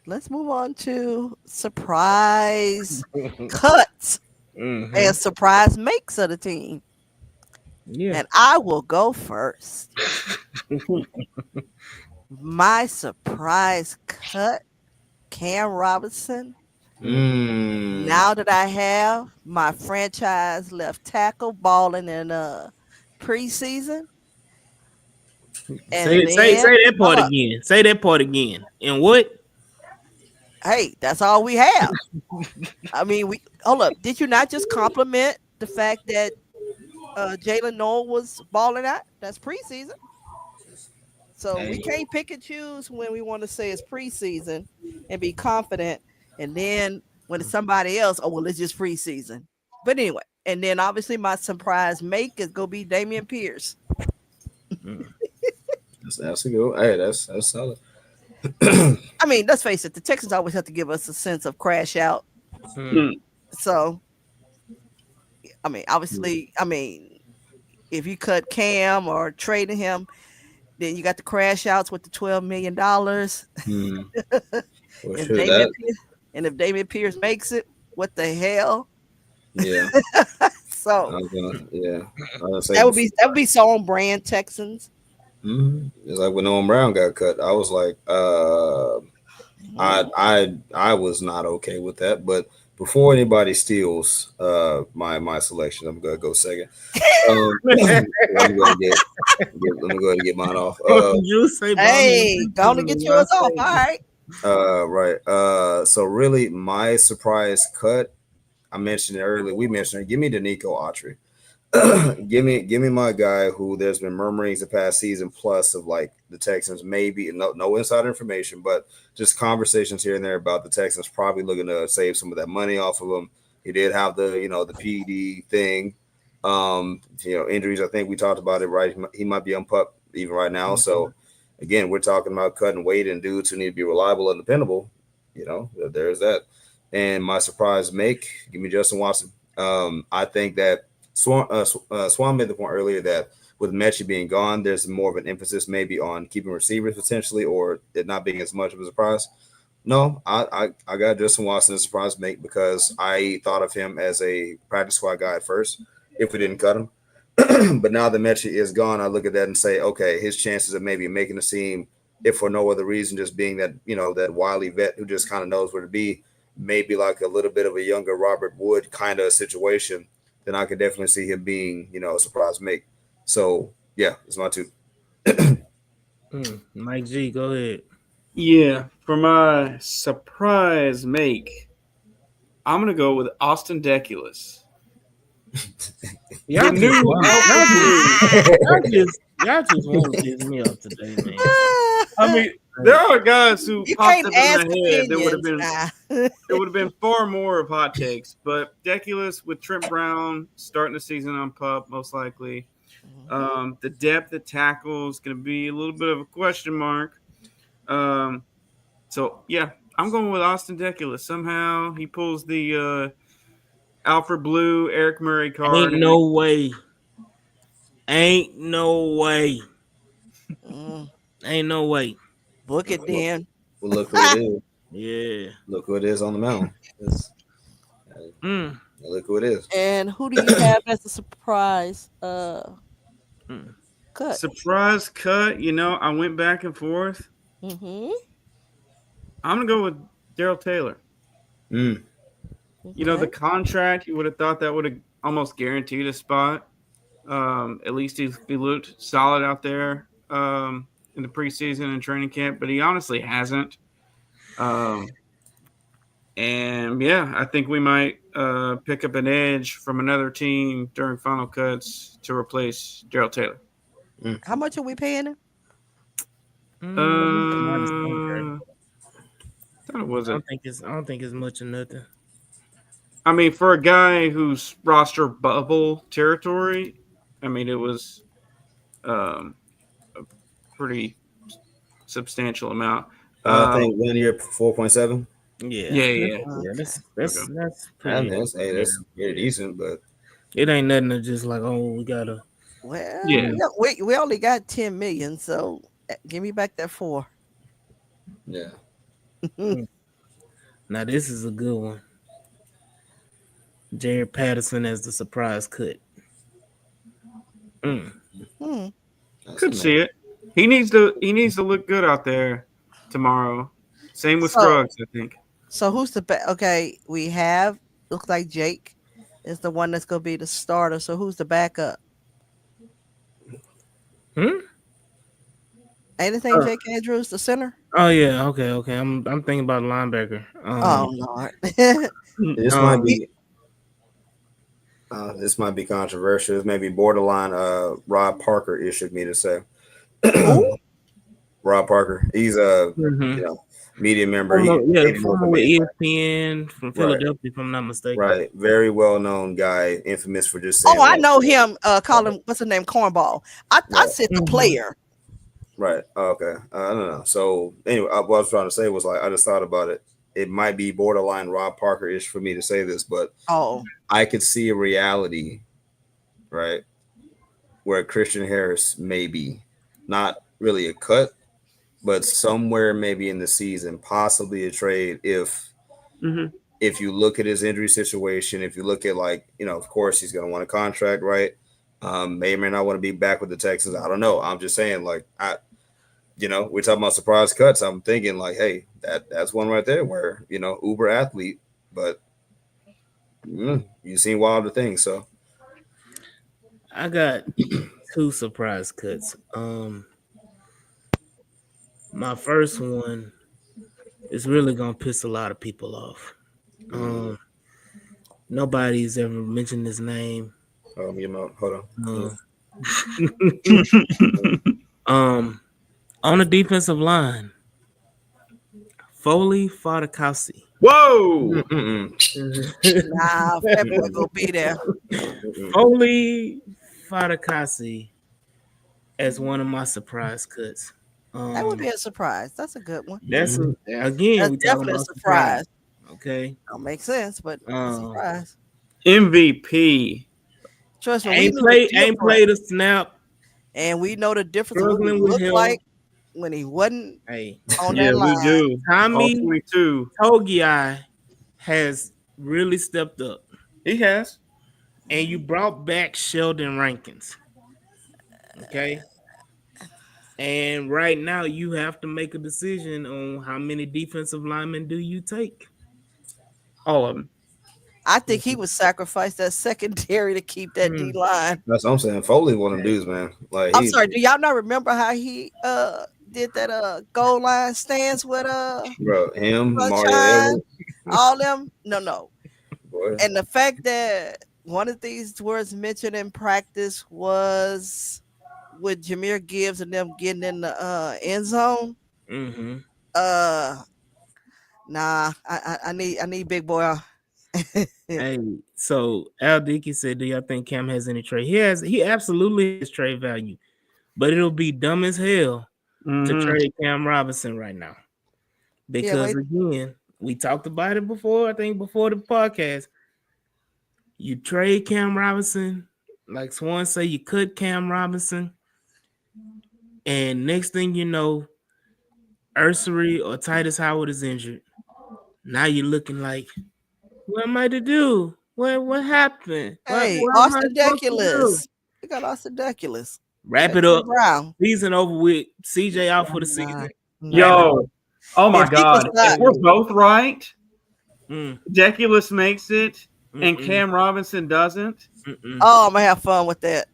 let's move on to surprise cuts and surprise makes of the team. Yeah. And I will go first. My surprise cut, Cam Robinson. Now that I have my franchise left tackle balling in preseason, Say and say then say that hold part up, again. Say that part again. And what? hey, that's all we have. I mean, we hold up. Did you not just compliment the fact that Jalen Noel was balling out? That's preseason. So we can't pick and choose when we want to say it's preseason and be confident. And then when it's somebody else, oh, well, it's just preseason. But anyway, and then obviously my surprise make is going to be Damian Pierce. That's a good one. Hey, that's solid. I mean, let's face it, the Texans always have to give us a sense of crash out. So, I mean, obviously, if you cut Cam or traded him, then you got the crash outs with the $12 million. For And sure. That if Damian Pierce makes it, what the hell? yeah. So I was that gonna say would be so on brand Texans. It's like when Owen Brown got cut. I was like, I was not okay with that. But before anybody steals my selection, I'm gonna go second. I'm gonna go ahead and get mine off. You say Hey, gonna get yours off. All right. Right. So really, my surprise cut, I mentioned it earlier. We mentioned it. Give me Danico Autry. give me my guy who there's been murmurings the past season plus of like the Texans maybe no inside information, but just conversations here and there about the Texans probably looking to save some of that money off of him. He did have the PD thing, injuries. I think we talked about it, right? He might be on pup even right now. So again, we're talking about cutting weight and dudes who need to be reliable and dependable. There's that. And my surprise make, give me Justin Watson. I think that Swan made the point earlier that with Mechie being gone, there's more of an emphasis maybe on keeping receivers potentially, or it not being as much of a surprise. No, I got Justin Watson as a surprise make because I thought of him as a practice squad guy at first if we didn't cut him. But now that Mechie is gone, I look at that and say, okay, his chances of maybe making the team, if for no other reason, just being that that wily vet who just kind of knows where to be, maybe like a little bit of a younger Robert Wood kind of situation, then I could definitely see him being, a surprise make. So yeah, it's my two. Mike G, go ahead. Yeah, for my surprise make, I'm gonna go with Austin Deculus. Y'all The new just want to piss me off today, man. I mean, there are guys who You popped can't up in ask my head that would have opinions. been it would have been far more of hot takes. But Deculus with Trent Brown starting the season on pup, most likely. The depth at tackle is going to be a little bit of a question mark. So yeah, I'm going with Austin Deculus. Somehow he pulls the Alfred Blue, Eric Murray card. Ain't no way. Ain't no way. Ain't no way. Book it then. Well, look who it is. Yeah. Look who it is on the mound. Look who it is. And who do you have as a surprise cut? Surprise cut. I went back and forth. Mm-hmm. I'm gonna go with Daryl Taylor. Mm. The contract, you would have thought that would have almost guaranteed a spot. At least he looked solid out there in the preseason and training camp, but he honestly hasn't. And yeah, I think we might pick up an edge from another team during final cuts to replace Daryl Taylor. How much are we paying him? I don't think it's much of nothing. I mean, for a guy who's roster bubble territory, I mean, it was a pretty substantial amount. I think 1 year 4.7. Yeah. That's pretty. pretty. That's pretty decent, but it ain't nothing to just like, oh, we gotta. Well, Yeah. we only got 10 million, so give me back that 4. Yeah. Now this is a good one. Jared Patterson as the surprise cut. Could see it. He needs to look good out there tomorrow. Same with Scruggs, I think. So who's the best? Okay, we have looks like Jake is the one that's going to be the starter. So who's the backup? Anything Jake Andrews, the center? Oh yeah, okay. I'm thinking about linebacker. Oh Lord. This might be controversial. This may be borderline Rob Parker issue me to say. Rob Parker. He's a media member. Former with ESPN from Philadelphia, if I'm not mistaken. Right. Very well known guy, infamous for just saying. Oh, I know him. Call him, what's his name? Cornball. I said the player. Right. Okay. I don't know. So anyway, what I was trying to say was like I just thought about it. It might be borderline Rob Parker-ish for me to say this, but I could see a reality, right, where Christian Harris may be not really a cut, but somewhere maybe in the season, possibly a trade if you look at his injury situation, if you look at of course he's going to want a contract, right? May or may not want to be back with the Texans. I don't know. I'm just saying, we're talking about surprise cuts. I'm thinking hey, that's one right there where, uber athlete, but you've seen wilder things. So I got 2 surprise cuts. My first one is really going to piss a lot of people off. Nobody's ever mentioned his name. Your mouth. Hold on. On the defensive line, Foley Fadakasi. Whoa! Nah, that boy gonna be there. Foley Fadakasi as one of my surprise cuts. That would be a surprise. That's a good one. That's again That's we talking definitely a about surprise. Okay. Don't make sense, but a surprise. MVP. Trust me, we Ain't knew the played difference, a snap. and we know the difference of what he Struggling with looked him. like when he wasn't Hey, on Yeah, that we line. do. Tommy All 22. Togiai has really stepped up, He has. and you brought back Sheldon Rankins. Okay. And right now, you have to make a decision on how many defensive linemen do you take. All of them. I think he would sacrifice that secondary to keep that D line. That's what I'm saying. Foley one of them dudes, man. Like I'm sorry, do y'all not remember how he did that goal line stance with bro, him, Mario Sunshine, Edwards, all them? No. boy. And the fact that one of these words mentioned in practice was with Jameer Gibbs and them getting in the end zone. Mm-hmm. Nah, I need big boy. Hey, so Al Dickey said, "Do y'all think Cam has any trade? He absolutely has trade value, but it'll be dumb as hell to trade Cam Robinson right now because again, we talked about it before. I think before the podcast, you trade Cam Robinson, like Swan say, you cut Cam Robinson, and next thing you know, Ursery or Titus Howard is injured. Now you're looking like, what am I to do? What happened? Hey, what Austin Deculus. We got Austin Deculus. Wrap it up. Brown. Season over with. CJ out for the season. Yo. Oh my God. If we're both right, Deculus makes it and Cam Robinson doesn't. Oh, I'm gonna have fun with that.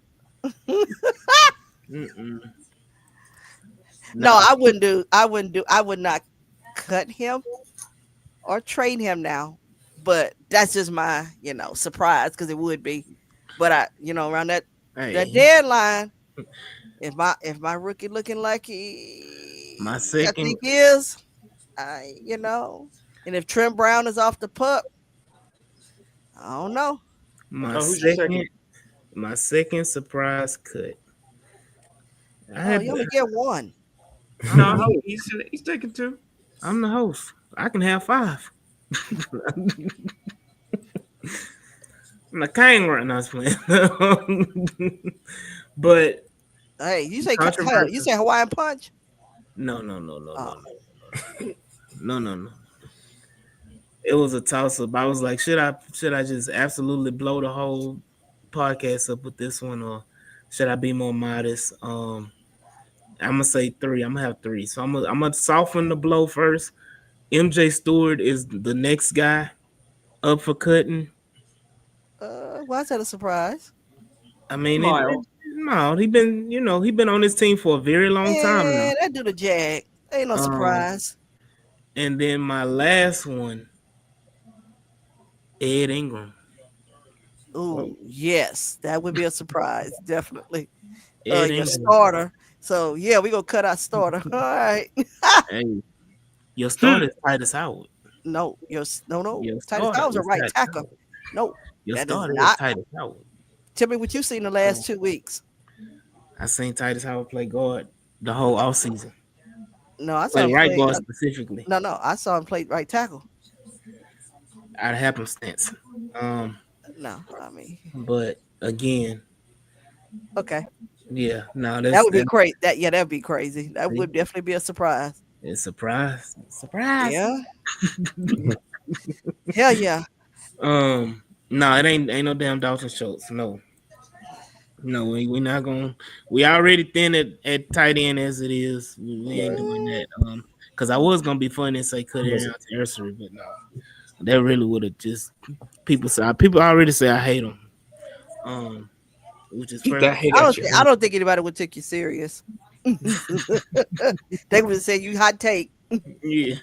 No, I would not cut him or trade him now. But that's just my, surprise because it would be. But around that deadline, if my rookie looking like I think is, and if Trent Brown is off the pup, I don't know. My second surprise cut. You only get one. No, he's taking two. I'm the host. I can have 5. I'm the king right now. But hey, you say Hawaiian Punch? No. It was a toss up. I was like, should I just absolutely blow the whole podcast up with this one, or should I be more modest? I'm gonna say 3. I'm gonna have 3. So I'm gonna soften the blow first. MJ Stewart is the next guy up for cutting. Why is that a surprise? I mean, he been on this team for a very long time now. That do the Jag. Ain't no surprise. And then my last one, Ed Ingram. Ooh, yes, that would be a surprise, definitely. Ed Your Ingram. starter. So yeah, we gonna cut our starter. All right. Hey, your starter is Titus Howard. No. Your Titus Howard's a right tackle. No, your that starter is not. is Titus Howard. Tell me what you've seen the last 2 weeks. I seen Titus Howard play guard the whole offseason. No, I saw him right play guard specifically. No, I saw him play right tackle. Out of happenstance. No, I mean, but again, okay. Yeah, no, that would be crazy. That'd be crazy. That would definitely be a surprise. It's a surprise. Yeah. Hell yeah. No, it ain't no damn Dalton Schultz. No, we not gonna. We already thin at tight end as it is. We ain't doing that. Because I was gonna be funny and say cut it out to Ursery, but no, that really would have just people already say I hate him. Which is I don't think anybody would take you serious. They would say you hot take. Yeah,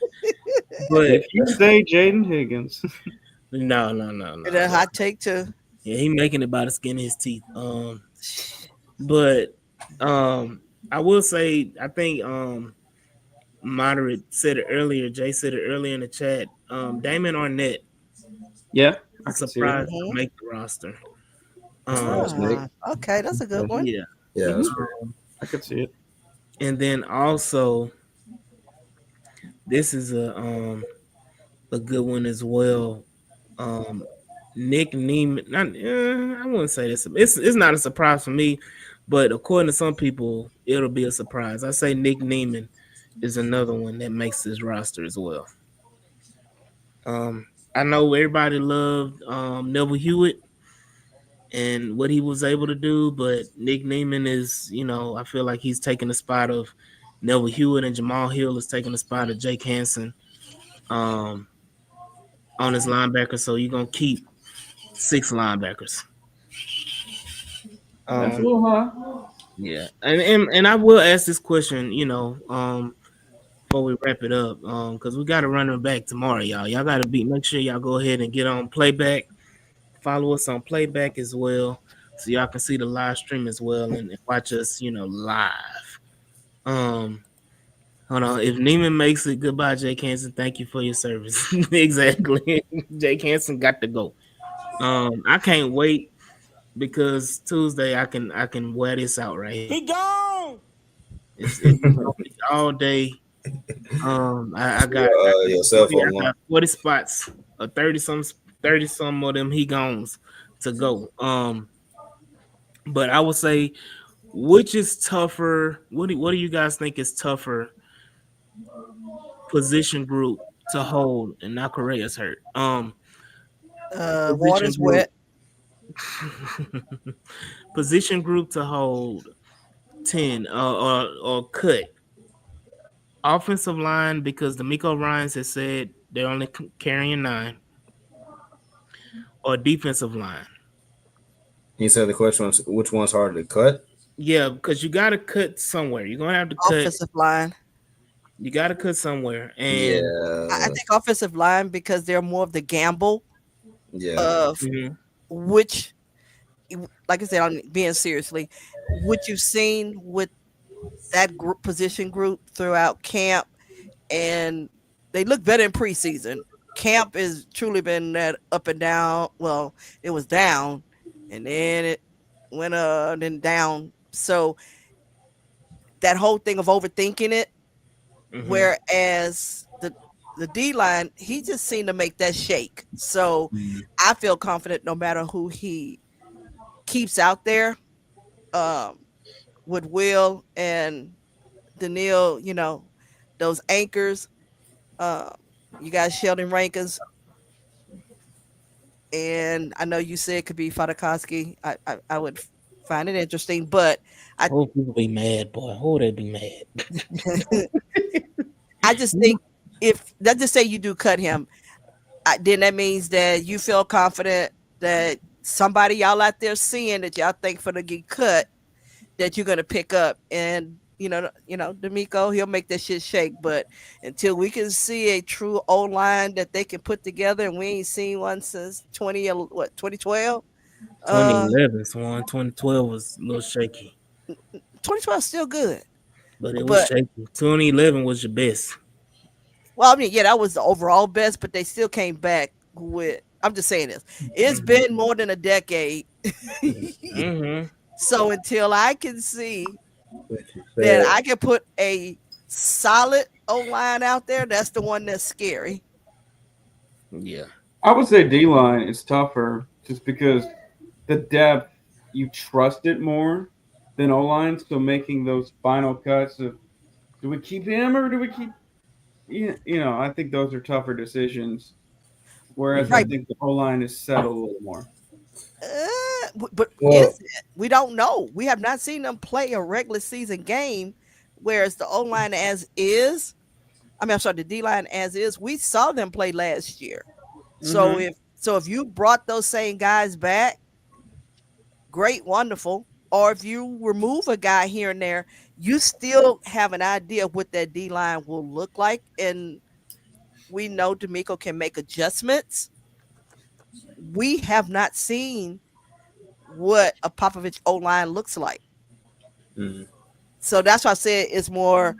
but if you say Jaden Higgins, No, no, no, And no. a hot take too. Yeah, he making it by the skin of his teeth. But I will say I think moderate said it earlier. Jay said it earlier in the chat. Damon Arnett Yeah, I can see it. surprised to Mhm. make the roster. As far as Nick, Okay, that's a good one. Yeah. yeah, Hmm. that's fair. I could see it. And then also this is a good one as well. Um Nick Neiman, not I wouldn't say this. It's not a surprise for me, but according to some people, it'll be a surprise. I say Nick Neiman is another one that makes this roster as well. I know everybody loved Neville Hewitt and what he was able to do, but Nick Neiman is, I feel like he's taking the spot of Neville Hewitt, and Jamal Hill is taking the spot of Jake Hansen um, on his linebacker. So you're gonna keep 6 linebackers. That's a Um, little high. yeah, and I will ask this question, before we wrap it up, because we got to run it back tomorrow, y'all. Y'all got to make sure y'all go ahead and get on playback. Follow us on playback as well, so y'all can see the live stream as well and watch us, live. Um, Hold on. If Neiman makes it, goodbye, Jake Hansen. Thank you for your service. Exactly. Jake Hansen got to go. I can't wait because Tuesday I can wear this out right here. He gone. It's gonna be all day. I got Your cell 40, phone one. 40 spots, 30 some of them he goes to go. But I would say which is tougher? What do you guys think is tougher position group to hold? And now Correa's hurt. Position Water's group. wet. Position group to hold 10 or cut. Offensive line, because the Miko Ryans has said they're only carrying 9, or defensive line. He said the question was which one's harder to cut? Yeah, because you got to cut somewhere. You're gonna have to cut. Offensive line. You got to cut somewhere, and I Yeah, think offensive line because they're more of the gamble yeah. of Mhm. which, like I said, I'm being seriously, what you've seen with that group position group throughout camp, and they look better in preseason. Camp has truly been that up and down. Well, it was down, and then it went then down. So that whole thing of overthinking it, Mhm. whereas the D line, he just seemed to make that shake. So Mhm. I feel confident no matter who he keeps out there, um, with Will and Daniil, those anchors. Uh, you got Sheldon Rankins, and I know you said it could be Fadakowski. I would find it interesting, but I Oh, people be mad, boy. Oh, they be mad. I just think if let's just say you do cut him, then that means that you feel confident that somebody y'all out there seeing that y'all think for to get cut that you're gonna pick up, and D'Amico, he'll make that shit shake. But until we can see a true O line that they can put together, and we ain't seen one since 2012. 2011, Swan. 2012 was a little shaky, 2012 still good, but it was but shaky. 2011 was your best. well, I mean, yeah, that was the overall best, but they still came back with. I'm just saying this. It's Mhm. been more than a decade. Mhm. So until I can see What you that said. I can put a solid O line out there, that's the one that's scary. Yeah. I would say D line is tougher just because the depth you trust it more than O line. So making those final cuts of do we keep him or do we keep I think those are tougher decisions. Whereas I Right. Mhm. think the O line is settled a little more. But is Well, it? We don't know. We have not seen them play a regular season game, whereas the O line as is. I mean, I'm sorry, the D line as is. We saw them play last year. So Mm-hmm. if you brought those same guys back, great, wonderful. Or if you remove a guy here and there, you still have an idea of what that D line will look like, and we know D'Amico can make adjustments. we have not seen what a Popovich O line looks like. Mhm. So that's why I said it's more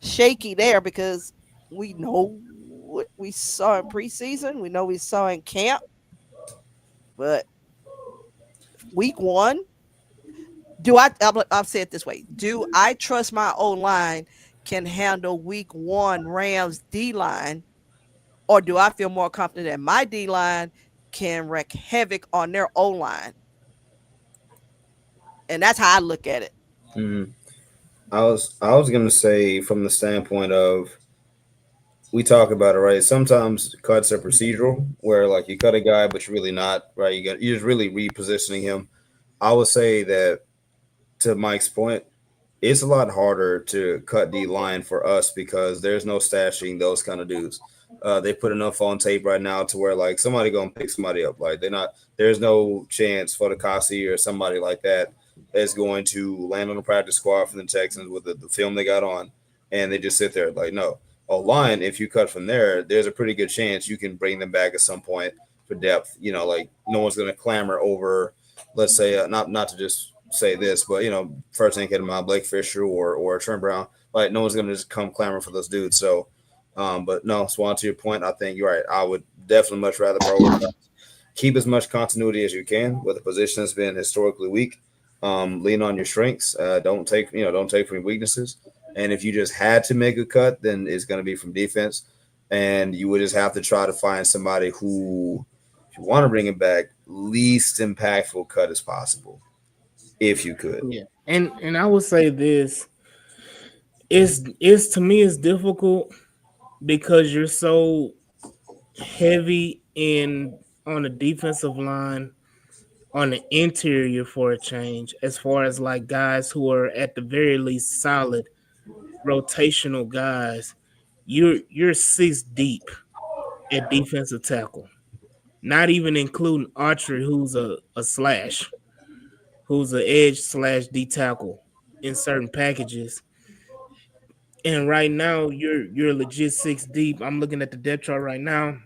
shaky there because we know what we saw in preseason, we know we saw in camp, but week one, I'll say it this way: do I trust my O line can handle week one Rams D line, or do I feel more confident that my D line can wreak havoc on their O line? And that's how I look at it. Mhm. I was gonna say from the standpoint of we talk about it, right? Sometimes cuts are procedural, where like you cut a guy, but you're really not, right? You're just really repositioning him. I would say that to Mike's point, it's a lot harder to cut D line for us because there's no stashing those kind of dudes. They put enough on tape right now to where like somebody gonna pick somebody up. Like they're not. There's no chance for the Kasi or somebody like that that's going to land on the practice squad for the Texans with the film they got on, and they just sit there like no. A line, if you cut from there, there's a pretty good chance you can bring them back at some point for depth. You know, like no one's gonna clamor over. Let's say not to just say this, but first thing hit him out, Blake Fisher or Trent Brown. Like no one's gonna just come clamor for those dudes. So, but no, Swan, to your point, I think you're right. I would definitely much rather prioritize keep as much continuity as you can with a position that's been historically weak. Lean on your strengths. Don't take from your weaknesses. And if you just had to make a cut, then it's going to be from defense. And you would just have to try to find somebody who, if you want to bring it back, least impactful cut as possible, if you could. Yeah, and I would say this is to me it's difficult because you're so heavy in on the defensive line on the interior for a change, as far as like guys who are at the very least solid rotational guys. You're six deep at defensive tackle, not even including Archery, who's a slash, who's an edge slash D tackle in certain packages. And right now, you're legit six deep. I'm looking at the depth chart right now.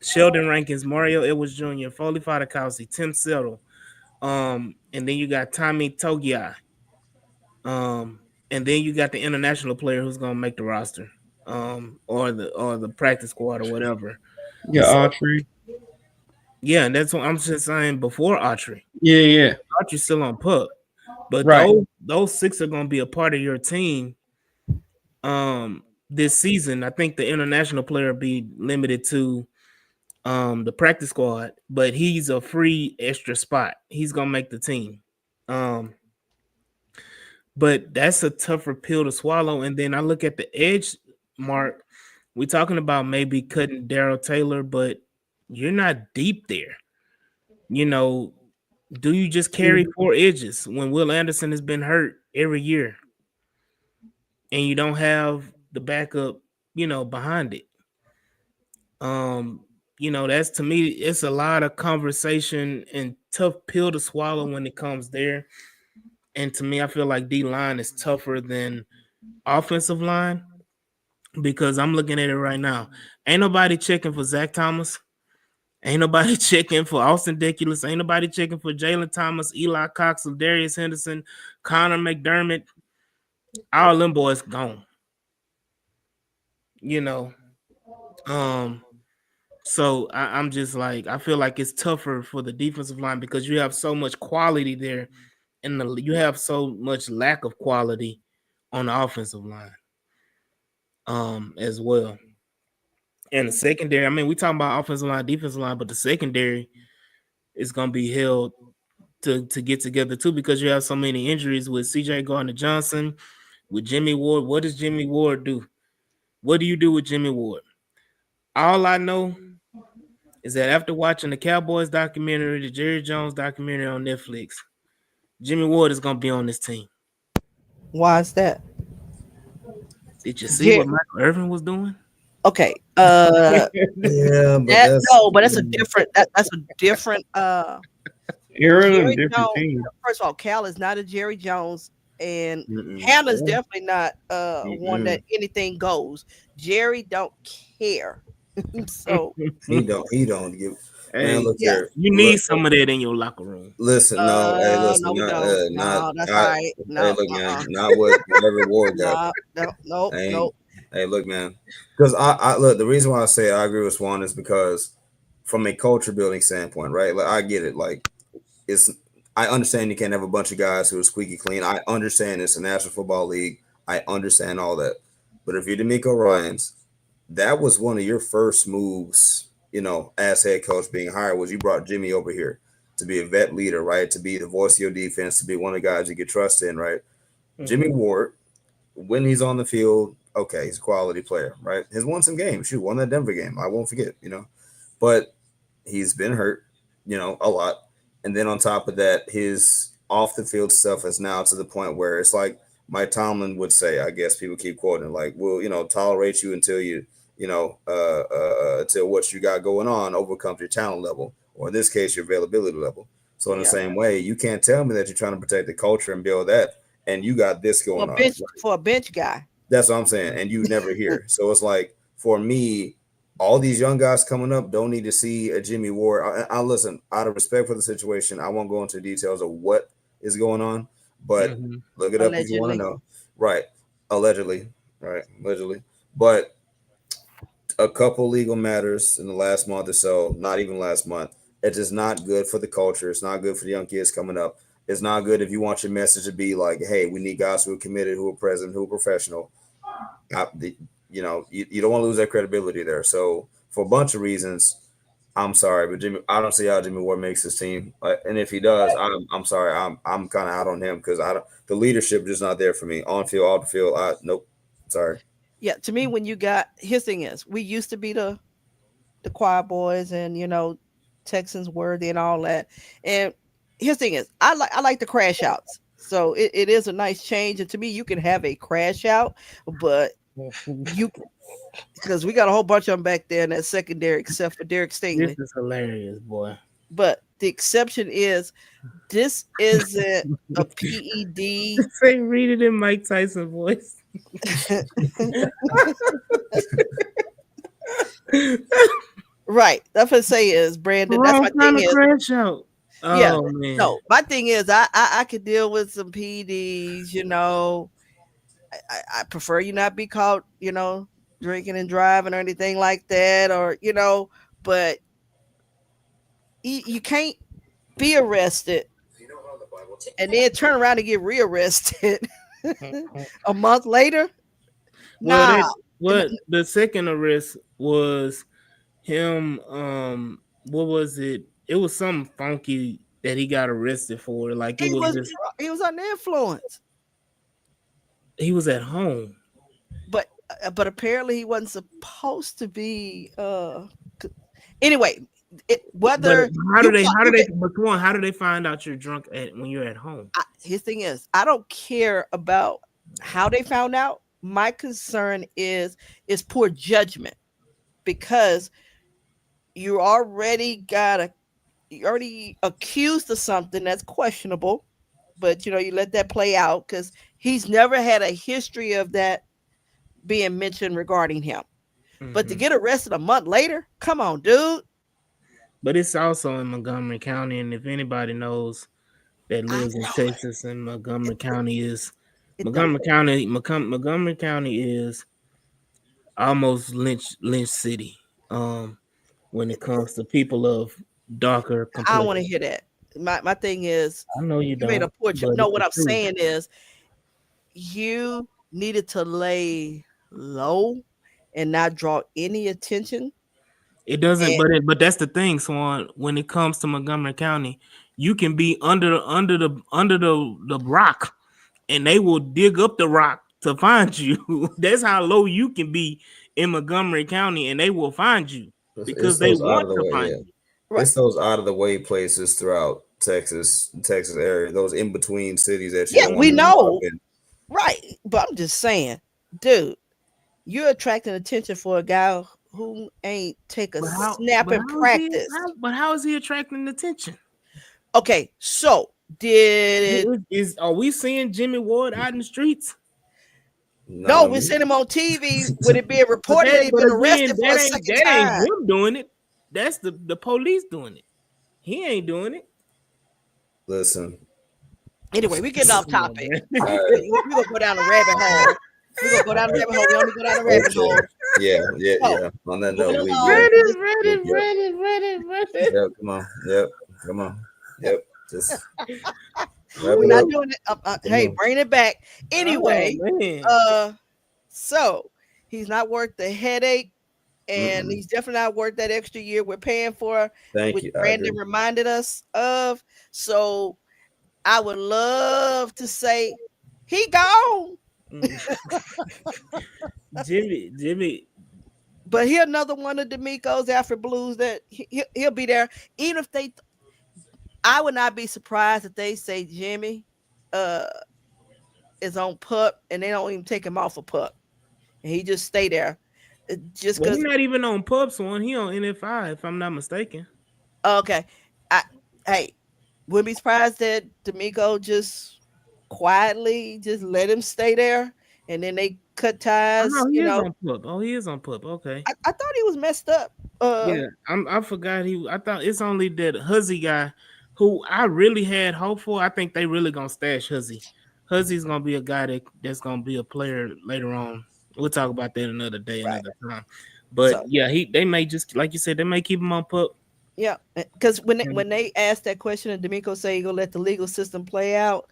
Sheldon Rankins, Mario Edwards Jr., Foley Fadakowski, Tim Settle, and then you got Tommy Togiai, and then you got the international player who's gonna make the roster, or the practice squad or whatever. Yeah, So Autry. yeah, and that's what I'm just saying before Autry. Yeah, yeah. Autry's still on pup, but Right. those six are gonna be a part of your team. This season, I think the international player will be limited to the practice squad, but he's a free extra spot. He's gonna make the team. Um, but that's a tougher pill to swallow. And then I look at the edge mark. We're talking about maybe cutting Daryl Taylor, but you're not deep there. You know, do you just carry four edges when Will Anderson has been hurt every year and you don't have the backup, behind it? That's to me, it's a lot of conversation and tough pill to swallow when it comes there. And to me, I feel like D line is tougher than offensive line because I'm looking at it right now. Ain't nobody checking for Zach Thomas. Ain't nobody checking for Austin Deculus. Ain't nobody checking for Jalen Thomas, Eli Cox, Darius Henderson, Connor McDermott. All them boys gone. You know. So I'm just like, I feel like it's tougher for the defensive line because you have so much quality there, and you have so much lack of quality on the offensive line, as well. And the secondary, I mean, we talking about offensive line, defensive line, but the secondary is gonna be held to get together too because you have so many injuries with CJ Gardner Johnson, with Jimmy Ward. What does Jimmy Ward do? What do you do with Jimmy Ward? All I know is that after watching the Cowboys documentary, the Jerry Jones documentary on Netflix, Jimmy Ward is gonna be on this team. Why is that? Did you see what Michael Irvin was doing? Okay. Yeah, but that's a different. That's a different. You're in a Jerry different Jones. team. First of all, Cal is not a Jerry Jones, and Mm-mm. Hannah's definitely not one Mm-mm. that anything goes. Jerry don't care. So He don't give. Man, Hey, look Yes. here. you need some of that in your locker room. Listen, no, hey, listen, No, we don't. No, that's all right. hey, No, look, man, not what whatever Ward got. no, no, no, I ain't, no. hey, look, man, because I look. The reason why I say I agree with Swan is because from a culture building standpoint, right? Like I get it. Like it's, I understand you can't have a bunch of guys who are squeaky clean. I understand it's a National Football League. I understand all that. But if you're D'Amico Ryans, that was one of your first moves, as head coach being hired, was you brought Jimmy over here to be a vet leader, right? To be the voice of your defense, to be one of the guys you could trust in, right? Jimmy Ward, when he's on the field, okay, he's a quality player, right? Has won some games. Shoot, won that Denver game. I won't forget. But he's been hurt, a lot. And then on top of that, his off the field stuff is now to the point where it's like Mike Tomlin would say, I guess people keep quoting, like, we'll, tolerate you until until what you got going on overcomes your talent level, or in this case, your availability level. So in the Yeah. same way, you can't tell me that you're trying to protect the culture and build that, and you got this For a going on. bench, for a bench guy. That's what I'm saying. And you never hear. So it's like, for me, all these young guys coming up don't need to see a Jimmy Ward. I listen, out of respect for the situation, I won't go into details of what is going on, but look it up if you want to Allegedly. know. Right. Allegedly. Right. Allegedly. But a couple legal matters in the last month or so, not even last month. It's just not good for the culture. It's not good for the young kids coming up. It's not good if you want your message to be like, hey, we need guys who are committed, who are present, who are professional. You don't want to lose that credibility there. So for a bunch of reasons, I'm sorry, but Jimmy, I don't see how Jimmy Ward makes his team. And if he does, I'm sorry, I'm kind of out on him because the leadership is just not there for me on field, off the field. Nope, sorry. Yeah, to me, when you got his thing is, we used to be the choir boys and Texans worthy and all that. And his thing is, I like the crash outs. So it is a nice change. And to me, you can have a crash out, but you because we got a whole bunch of them back there in that secondary, except for Derek Stingley. This is hilarious, boy. But the exception is this isn't a PED. Say, read it in Mike Tyson voice. Right. That's what I say is Brandon. That's my thing is. Crash out. Oh, Yeah. man. No, my thing is I could deal with some PEDs, I prefer you not be caught, drinking and driving or anything like that, or but you can't be arrested and then turn around and get rearrested a month later. The second arrest was him. What was it? It was something funky that he got arrested for. Like he was under influence. He was at home. But apparently he wasn't supposed to be. Anyway, how do they find out you're drunk when you're at home? His thing is, I don't care about how they found out. My concern is poor judgment, because you already accused of something that's questionable, but you let that play out because he's never had a history of that being mentioned regarding him. But to get arrested a month later, come on, dude. But it's also in Montgomery County, and if anybody knows that lives in Texas, and Montgomery County is almost lynch city. When it comes to people of darker complexion. I don't want to hear that. My thing is, I know you made a poor choice. No, what I'm true. saying is, you needed to lay low and not draw any attention. It doesn't, but that's the thing, Swan. When it comes to Montgomery County, you can be under the rock, and they will dig up the rock to find you. That's how low you can be in Montgomery County, and they will find you because they want to find you. Right. It's those out of the way places throughout Texas area, those in between cities that you we know, right? But I'm just saying, dude, you're attracting attention for a guy who ain't take a snap in practice. But how is he attracting attention? Okay, so are we seeing Jimmy Ward out in the streets? No, we're seeing him on TV with it being reported that he's been arrested for a second time. That ain't him doing it. that's the police doing it. He ain't doing it. Listen, Anyway, we're getting off Come on, topic. man. We're gonna go down a rabbit hole. We're gonna go down a rabbit hole. We only go down a rabbit okay, hole. So yeah. On that moving note, we along yeah, to this. yep, Ready. yep. Come on, yep. Just wrap We're it not up. doing it. Come Hey, on. bring it back. Oh Anyway, man. so he's not worth the headache, and Mm-mm. he's definitely not worth that extra year we're paying for, Thank which you. I Brandon agree. reminded us of. So I would love to say he gone, Mm. Jimmy. but he another one of D'Amico's Afro Blues that he'll be there. Even if they, I would not be surprised if they say Jimmy uh is on pup and they don't even take him off a pup and he just stay there. Just Well, he's because. not even on Pups one. He on NFI, if I'm not mistaken. Okay, I hey, wouldn't be surprised that D'Amico just quietly just let him stay there, and then they cut Oh ties. no, he is on Pup. Oh, he is on Pup. Okay. I thought he was messed up. Yeah, I forgot he. I thought it's only that Huzzy guy, who I really had hope for. I think they really gonna stash Huzzy. Huzzy's gonna be a guy that's gonna be a player later on. We'll talk about that another day, Right. another time. But So yeah, they may just like you said, they may keep him on Pup. yeah, because And when they asked that question and D'Amico say he gonna let the legal system play out,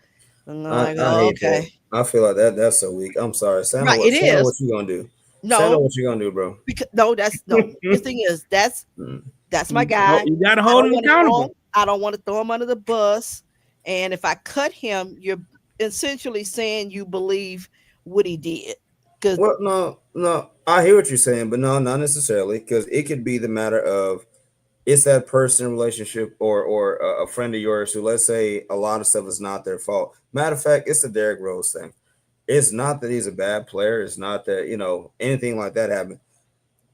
I'm I, like, I oh, hate that. okay, I feel like that's so weak. I'm sorry, Santa. right, it Santa, is. what you gonna do? Santa, No, what you gonna do, bro? because no, that's no. His thing is Mm. that's my guy. you gotta I hold don't him want to throw accountable. him. I don't want to throw him under the bus. And if I cut him, you're essentially saying you believe what he did. Because Well, no. I hear what you're saying, but no, not necessarily, because it could be the matter of it's that person relationship or a friend of yours who, let's say, a lot of stuff is not their fault. Matter of fact, it's the Derrick Rose thing. It's not that he's a bad player. It's not that anything like that happened.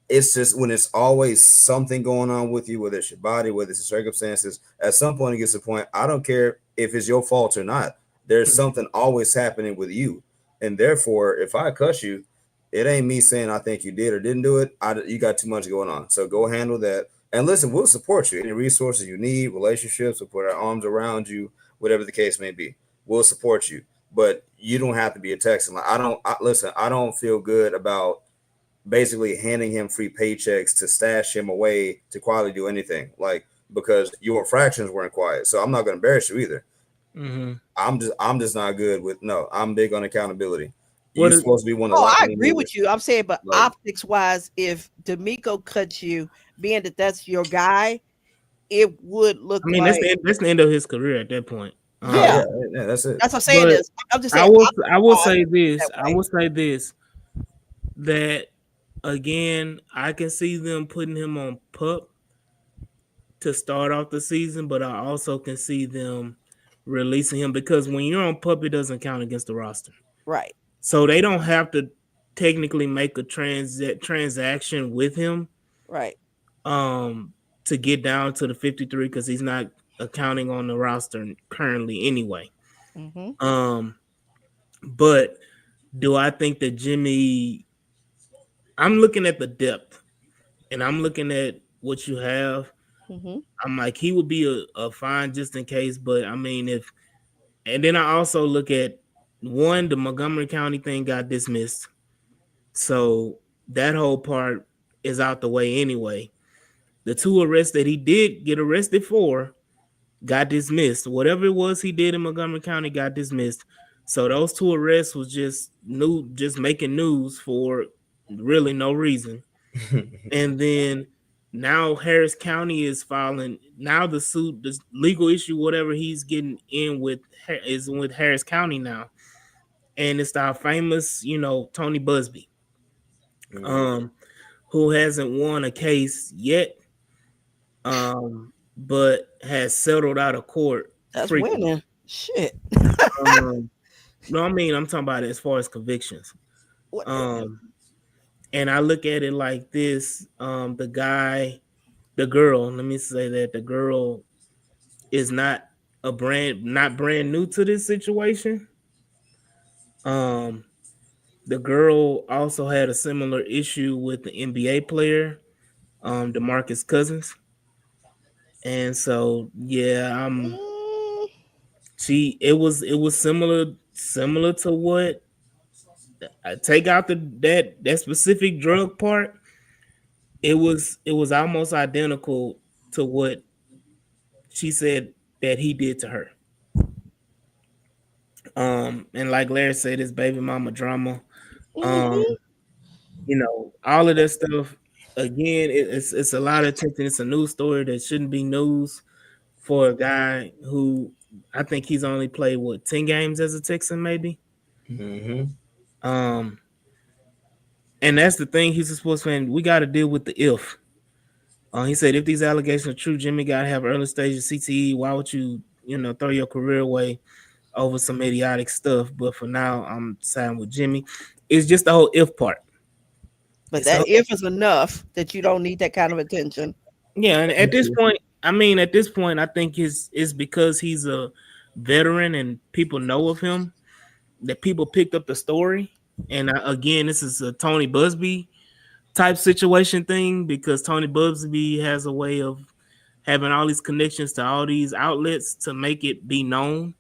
It's just when it's always something going on with you, whether it's your body, whether it's your circumstances, at some point it gets to the point, I don't care if it's your fault or not. There's something always happening with you. And therefore, if I cuss you, it ain't me saying I think you did or didn't do it. You got too much going on. So go handle that. And listen, we'll support you. Any resources you need, relationships, we'll put our arms around you, whatever the case may be. We'll support you. But you don't have to be a Texan. Like listen, I don't feel good about basically handing him free paychecks to stash him away to quietly do anything, like, because your infractions weren't quiet. So I'm not going to embarrass you either. Mm-hmm. I'm just not good with, no, I'm big on accountability. What You're is supposed to be one to oh, lock I me agree in. with you. I'm saying, but Like, optics wise, if D'Amico cuts you, being that that's your guy, it would look I mean, like that's the end of his career at that point. oh yeah. yeah, yeah, that's it. That's what I'm saying But is I'm just I saying will optics I will wise say this. that I way. will say this that again, I can see them putting him on pup to start off the season, but I also can see them releasing him because when you're on pup, it doesn't count against the roster. Right. So they don't have to technically make a transaction with him Right. um to get down to the 53 because he's not accounting on the roster currently anyway. Mm-hmm. Um, but do I think that Jimmy? I'm looking at the depth, and I'm looking at what you have. Mm-hmm. I'm like he would be a fine just in case, but I mean if, and then I also look at one, the Montgomery County thing got dismissed, so that whole part is out the way anyway. The two arrests that he did get arrested for got dismissed. Whatever it was he did in Montgomery County got dismissed. So those two arrests was just making news for really no reason. And then now Harris County is filing. Now the suit, the legal issue, whatever he's getting in with is with Harris County now, and it's our famous, Tony Busby, Mhm. um, who hasn't won a case yet, but has settled out of court That's frequently. winning. Shit. Um, no, I mean I'm talking about as far as convictions. What? Um, and I look at it like this: the girl. Let me say that the girl is not brand new to this situation. The girl also had a similar issue with the NBA player DeMarcus Cousins. And so yeah, Mm, it was similar to what I take out that specific drug part. It was almost identical to what she said that he did to her. And like Larry said, his baby mama drama. Um, mhm. all of that stuff. Again, it's a lot of attention. It's a news story that shouldn't be news for a guy who I think he's only played 10 games as a Texan, maybe. Mm-hmm. Um, and that's the thing. He's a sports fan. We got to deal with the if. He said if these allegations are true, Jimmy got to have early stages CTE. Why would you throw your career away over some idiotic stuff? But for now, I'm siding with Jimmy. It's just the whole if part. But It's the that whole, if is enough that you don't need that kind of attention. yeah, and at this point, I think it's because he's a veteran and people know of him that people picked up the story. And again, this is a Tony Busby type situation thing because Tony Busby has a way of having all these connections to all these outlets to make it be known.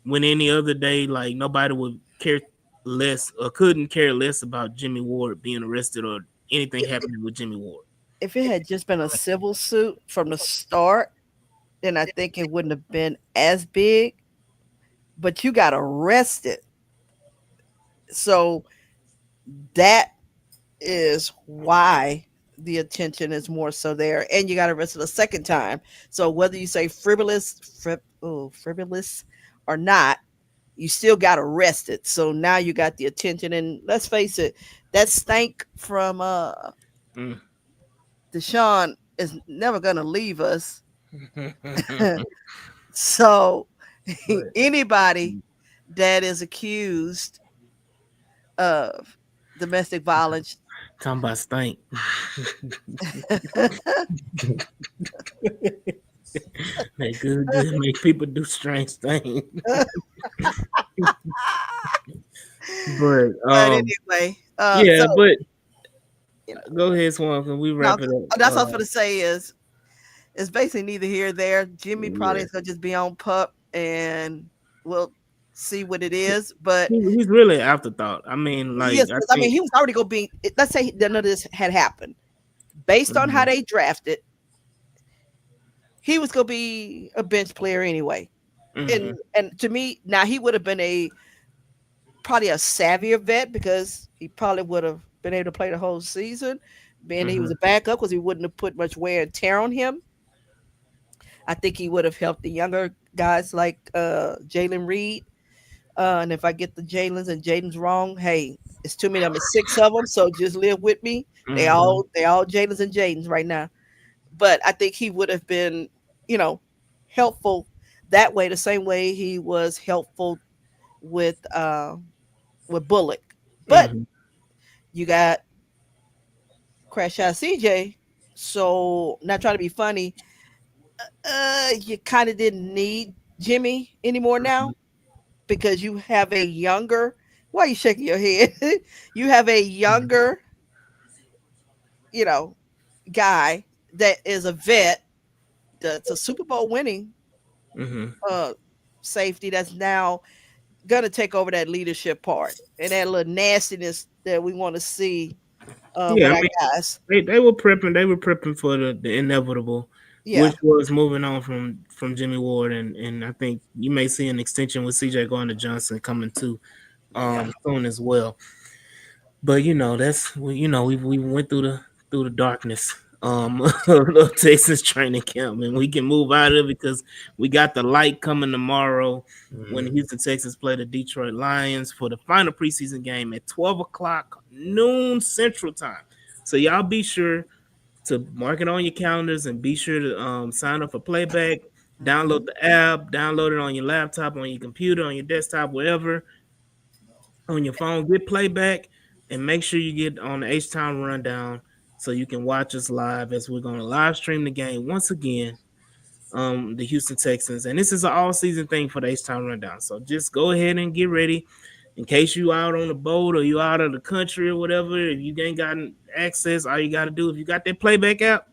When any other day, like nobody would care less or couldn't care less about Jimmy Ward being arrested or anything happening with Jimmy Ward. If it had just been a civil suit from the start, then I think it wouldn't have been as big. But you got arrested. So that is why the attention is more so there. And you got arrested a second time. So whether you say frivolous or not, you still got arrested. So now you got the attention. And let's face it, that stank from Mm. Deshaun is never gonna leave us. So But anybody that is accused of domestic violence, talking about stink. Make good make people do strange things. But but anyway, yeah, so but you know, go ahead, Swan, can we no, wrap it up? that's what I was going to say is it's basically neither here or there. Jimmy probably Yeah. is going to just be on pup, and we'll see what it is. But He's really an afterthought. I mean, like yes, I 'cause, I mean, think he was already going to be. Let's say none of this had happened, based on how mhm, they drafted, he was going to be a bench player anyway. mhm, And to me, now he would have been probably a savvier vet because he probably would have been able to play the whole season. Being he was mhm, a backup because he wouldn't have put much wear and tear on him. I think he would have helped the younger guys like Jalen Reed. And if I get the Jalen's and Jaden's wrong, hey, it's too many. I'm at six of them, so just live with me. mhm, They all Jalen's and Jaden's right now. But I think he would have been, you know, helpful that way, the same way he was helpful with Bullock. But mhm. you got Crash Out CJ. So not trying to be funny, you kind of didn't need Jimmy anymore now because you have a younger. Why are you shaking your head? You have a younger, you know, guy that is a vet. That's a Super Bowl winning Mhm. uh safety that's now gonna take over that leadership part and that little nastiness that we want to see Yeah, with I our mean guys. they were prepping for the inevitable, Yeah. which was moving on from Jimmy Ward and I think you may see an extension with CJ going to Johnson coming too Yeah. soon as well. But we went through the darkness of Texas training camp, and we can move out of it because we got the light coming tomorrow when Mm-hmm. Houston Texans play the Detroit Lions for the final preseason game at 12 o'clock noon Central Time. So y'all be sure to mark it on your calendars and be sure to sign up for playback. Download the app, download it on your laptop, on your computer, on your desktop, wherever on your phone, get playback, and make sure you get on the H Town Rundown so you can watch us live as we're going to live stream the game once again. The Houston Texans, and this is an all season thing for the H Town Rundown. So just go ahead and get ready. in case you out on the boat or you out of the country or whatever, if you ain't gotten access, all you got to do, if you got that playback app,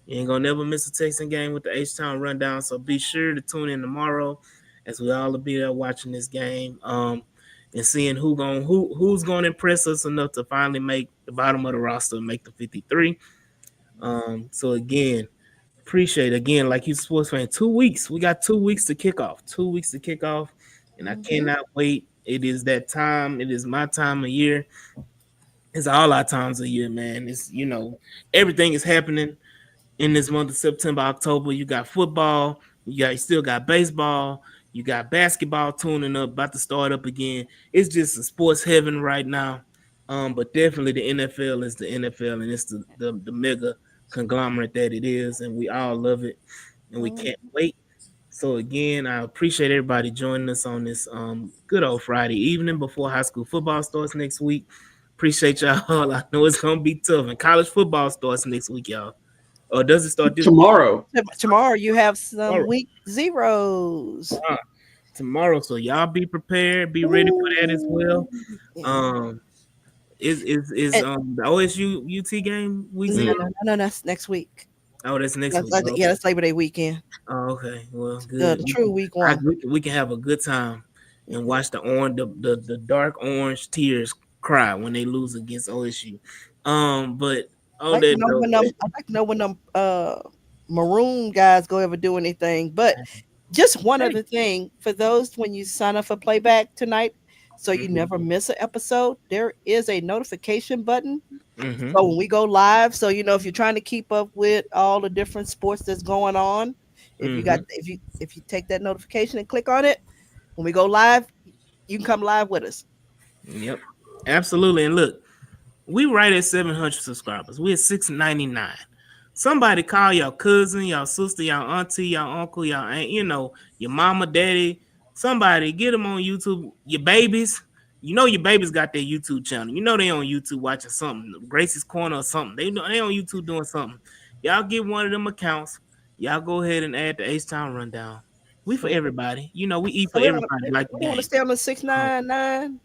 you ain't gonna never miss a Texan game with the H-Town Rundown. So be sure to tune in tomorrow as we all will be there watching this game, and seeing who's gonna impress us enough to finally make the bottom of the roster and make the 53. So again, appreciate again, like you sports fan, 2 weeks. We got 2 weeks to kick off. 2 weeks to kick off, and I Mhm. cannot wait. It is that time. It is my time of year. It's all our times of year, man. It's everything is happening in this month of September, October. You got football, you still got baseball, you got basketball tuning up, about to start up again. It's just a sports heaven right now. But definitely the NFL is the NFL, and it's the mega conglomerate that it is, and we all love it, and we Mhm. can't wait. So again, I appreciate everybody joining us on this good old Friday evening before high school football starts next week. Appreciate y'all. I know it's gonna be tough, and college football starts next week, y'all. Or does it start this week? Tomorrow. Tomorrow you have some Tomorrow. week zeros. Tomorrow. So y'all be prepared, be ready for that as well. Ooh. Yeah. Um, is And the OSU UT game week no, zero? no, no, no, that's next week. Oh, that's next week. Yeah, Okay. that's Labor Day weekend. Oh, okay. Well, The good. true week one. We can have a good time and watch the dark orange tears cry when they lose against OSU. But I'd on like to that know note, when I'd like to know when them maroon guys go ever do anything. But just one hey, other thing for those when you sign up for playback tonight, so you mm-hmm, never miss an episode, there is a notification button. mm-hmm, So when we go live, so if you're trying to keep up with all the different sports that's going on, mm-hmm. if you take that notification and click on it, when we go live, you can come live with us. Yep, absolutely. And look, we right at 700 subscribers. We at 699. Somebody call your cousin, your sister, your auntie, your uncle, your aunt, your mama, daddy. Somebody get them on YouTube. Your babies, your babies got their YouTube channel. They on YouTube watching something, Gracie's Corner or something. They on YouTube doing something. Y'all get one of them accounts. Y'all go ahead and add the H Town Rundown. We for everybody. We eat for So everybody like the we don't want to game. stay on the Um, 699.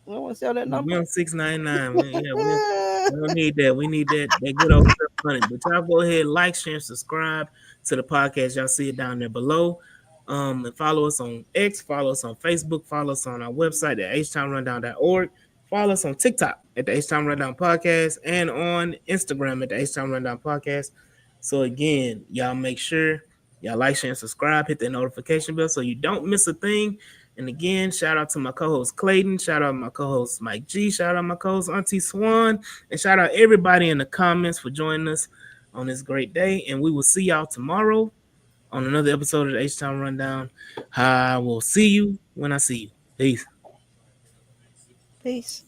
We don't want to stay on that we number. on 699. Yeah, we don't need that. We need that good old 700. But y'all go ahead, like, share, and subscribe to the podcast. Y'all see it down there below. And follow us on X, follow us on Facebook, follow us on our website at htimerundown.org. Follow us on TikTok at the H Time Rundown Podcast and on Instagram at the H Time Rundown Podcast. So again, y'all make sure y'all like, share, and subscribe. Hit that notification bell so you don't miss a thing. And again, shout out to my co-host Clayton. Shout out to my co-host Mike G. Shout out to my co-host Auntie Swan. And shout out everybody in the comments for joining us on this great day. And we will see y'all tomorrow on another episode of the H-Town Rundown. I will see you when I see you. Peace. Peace.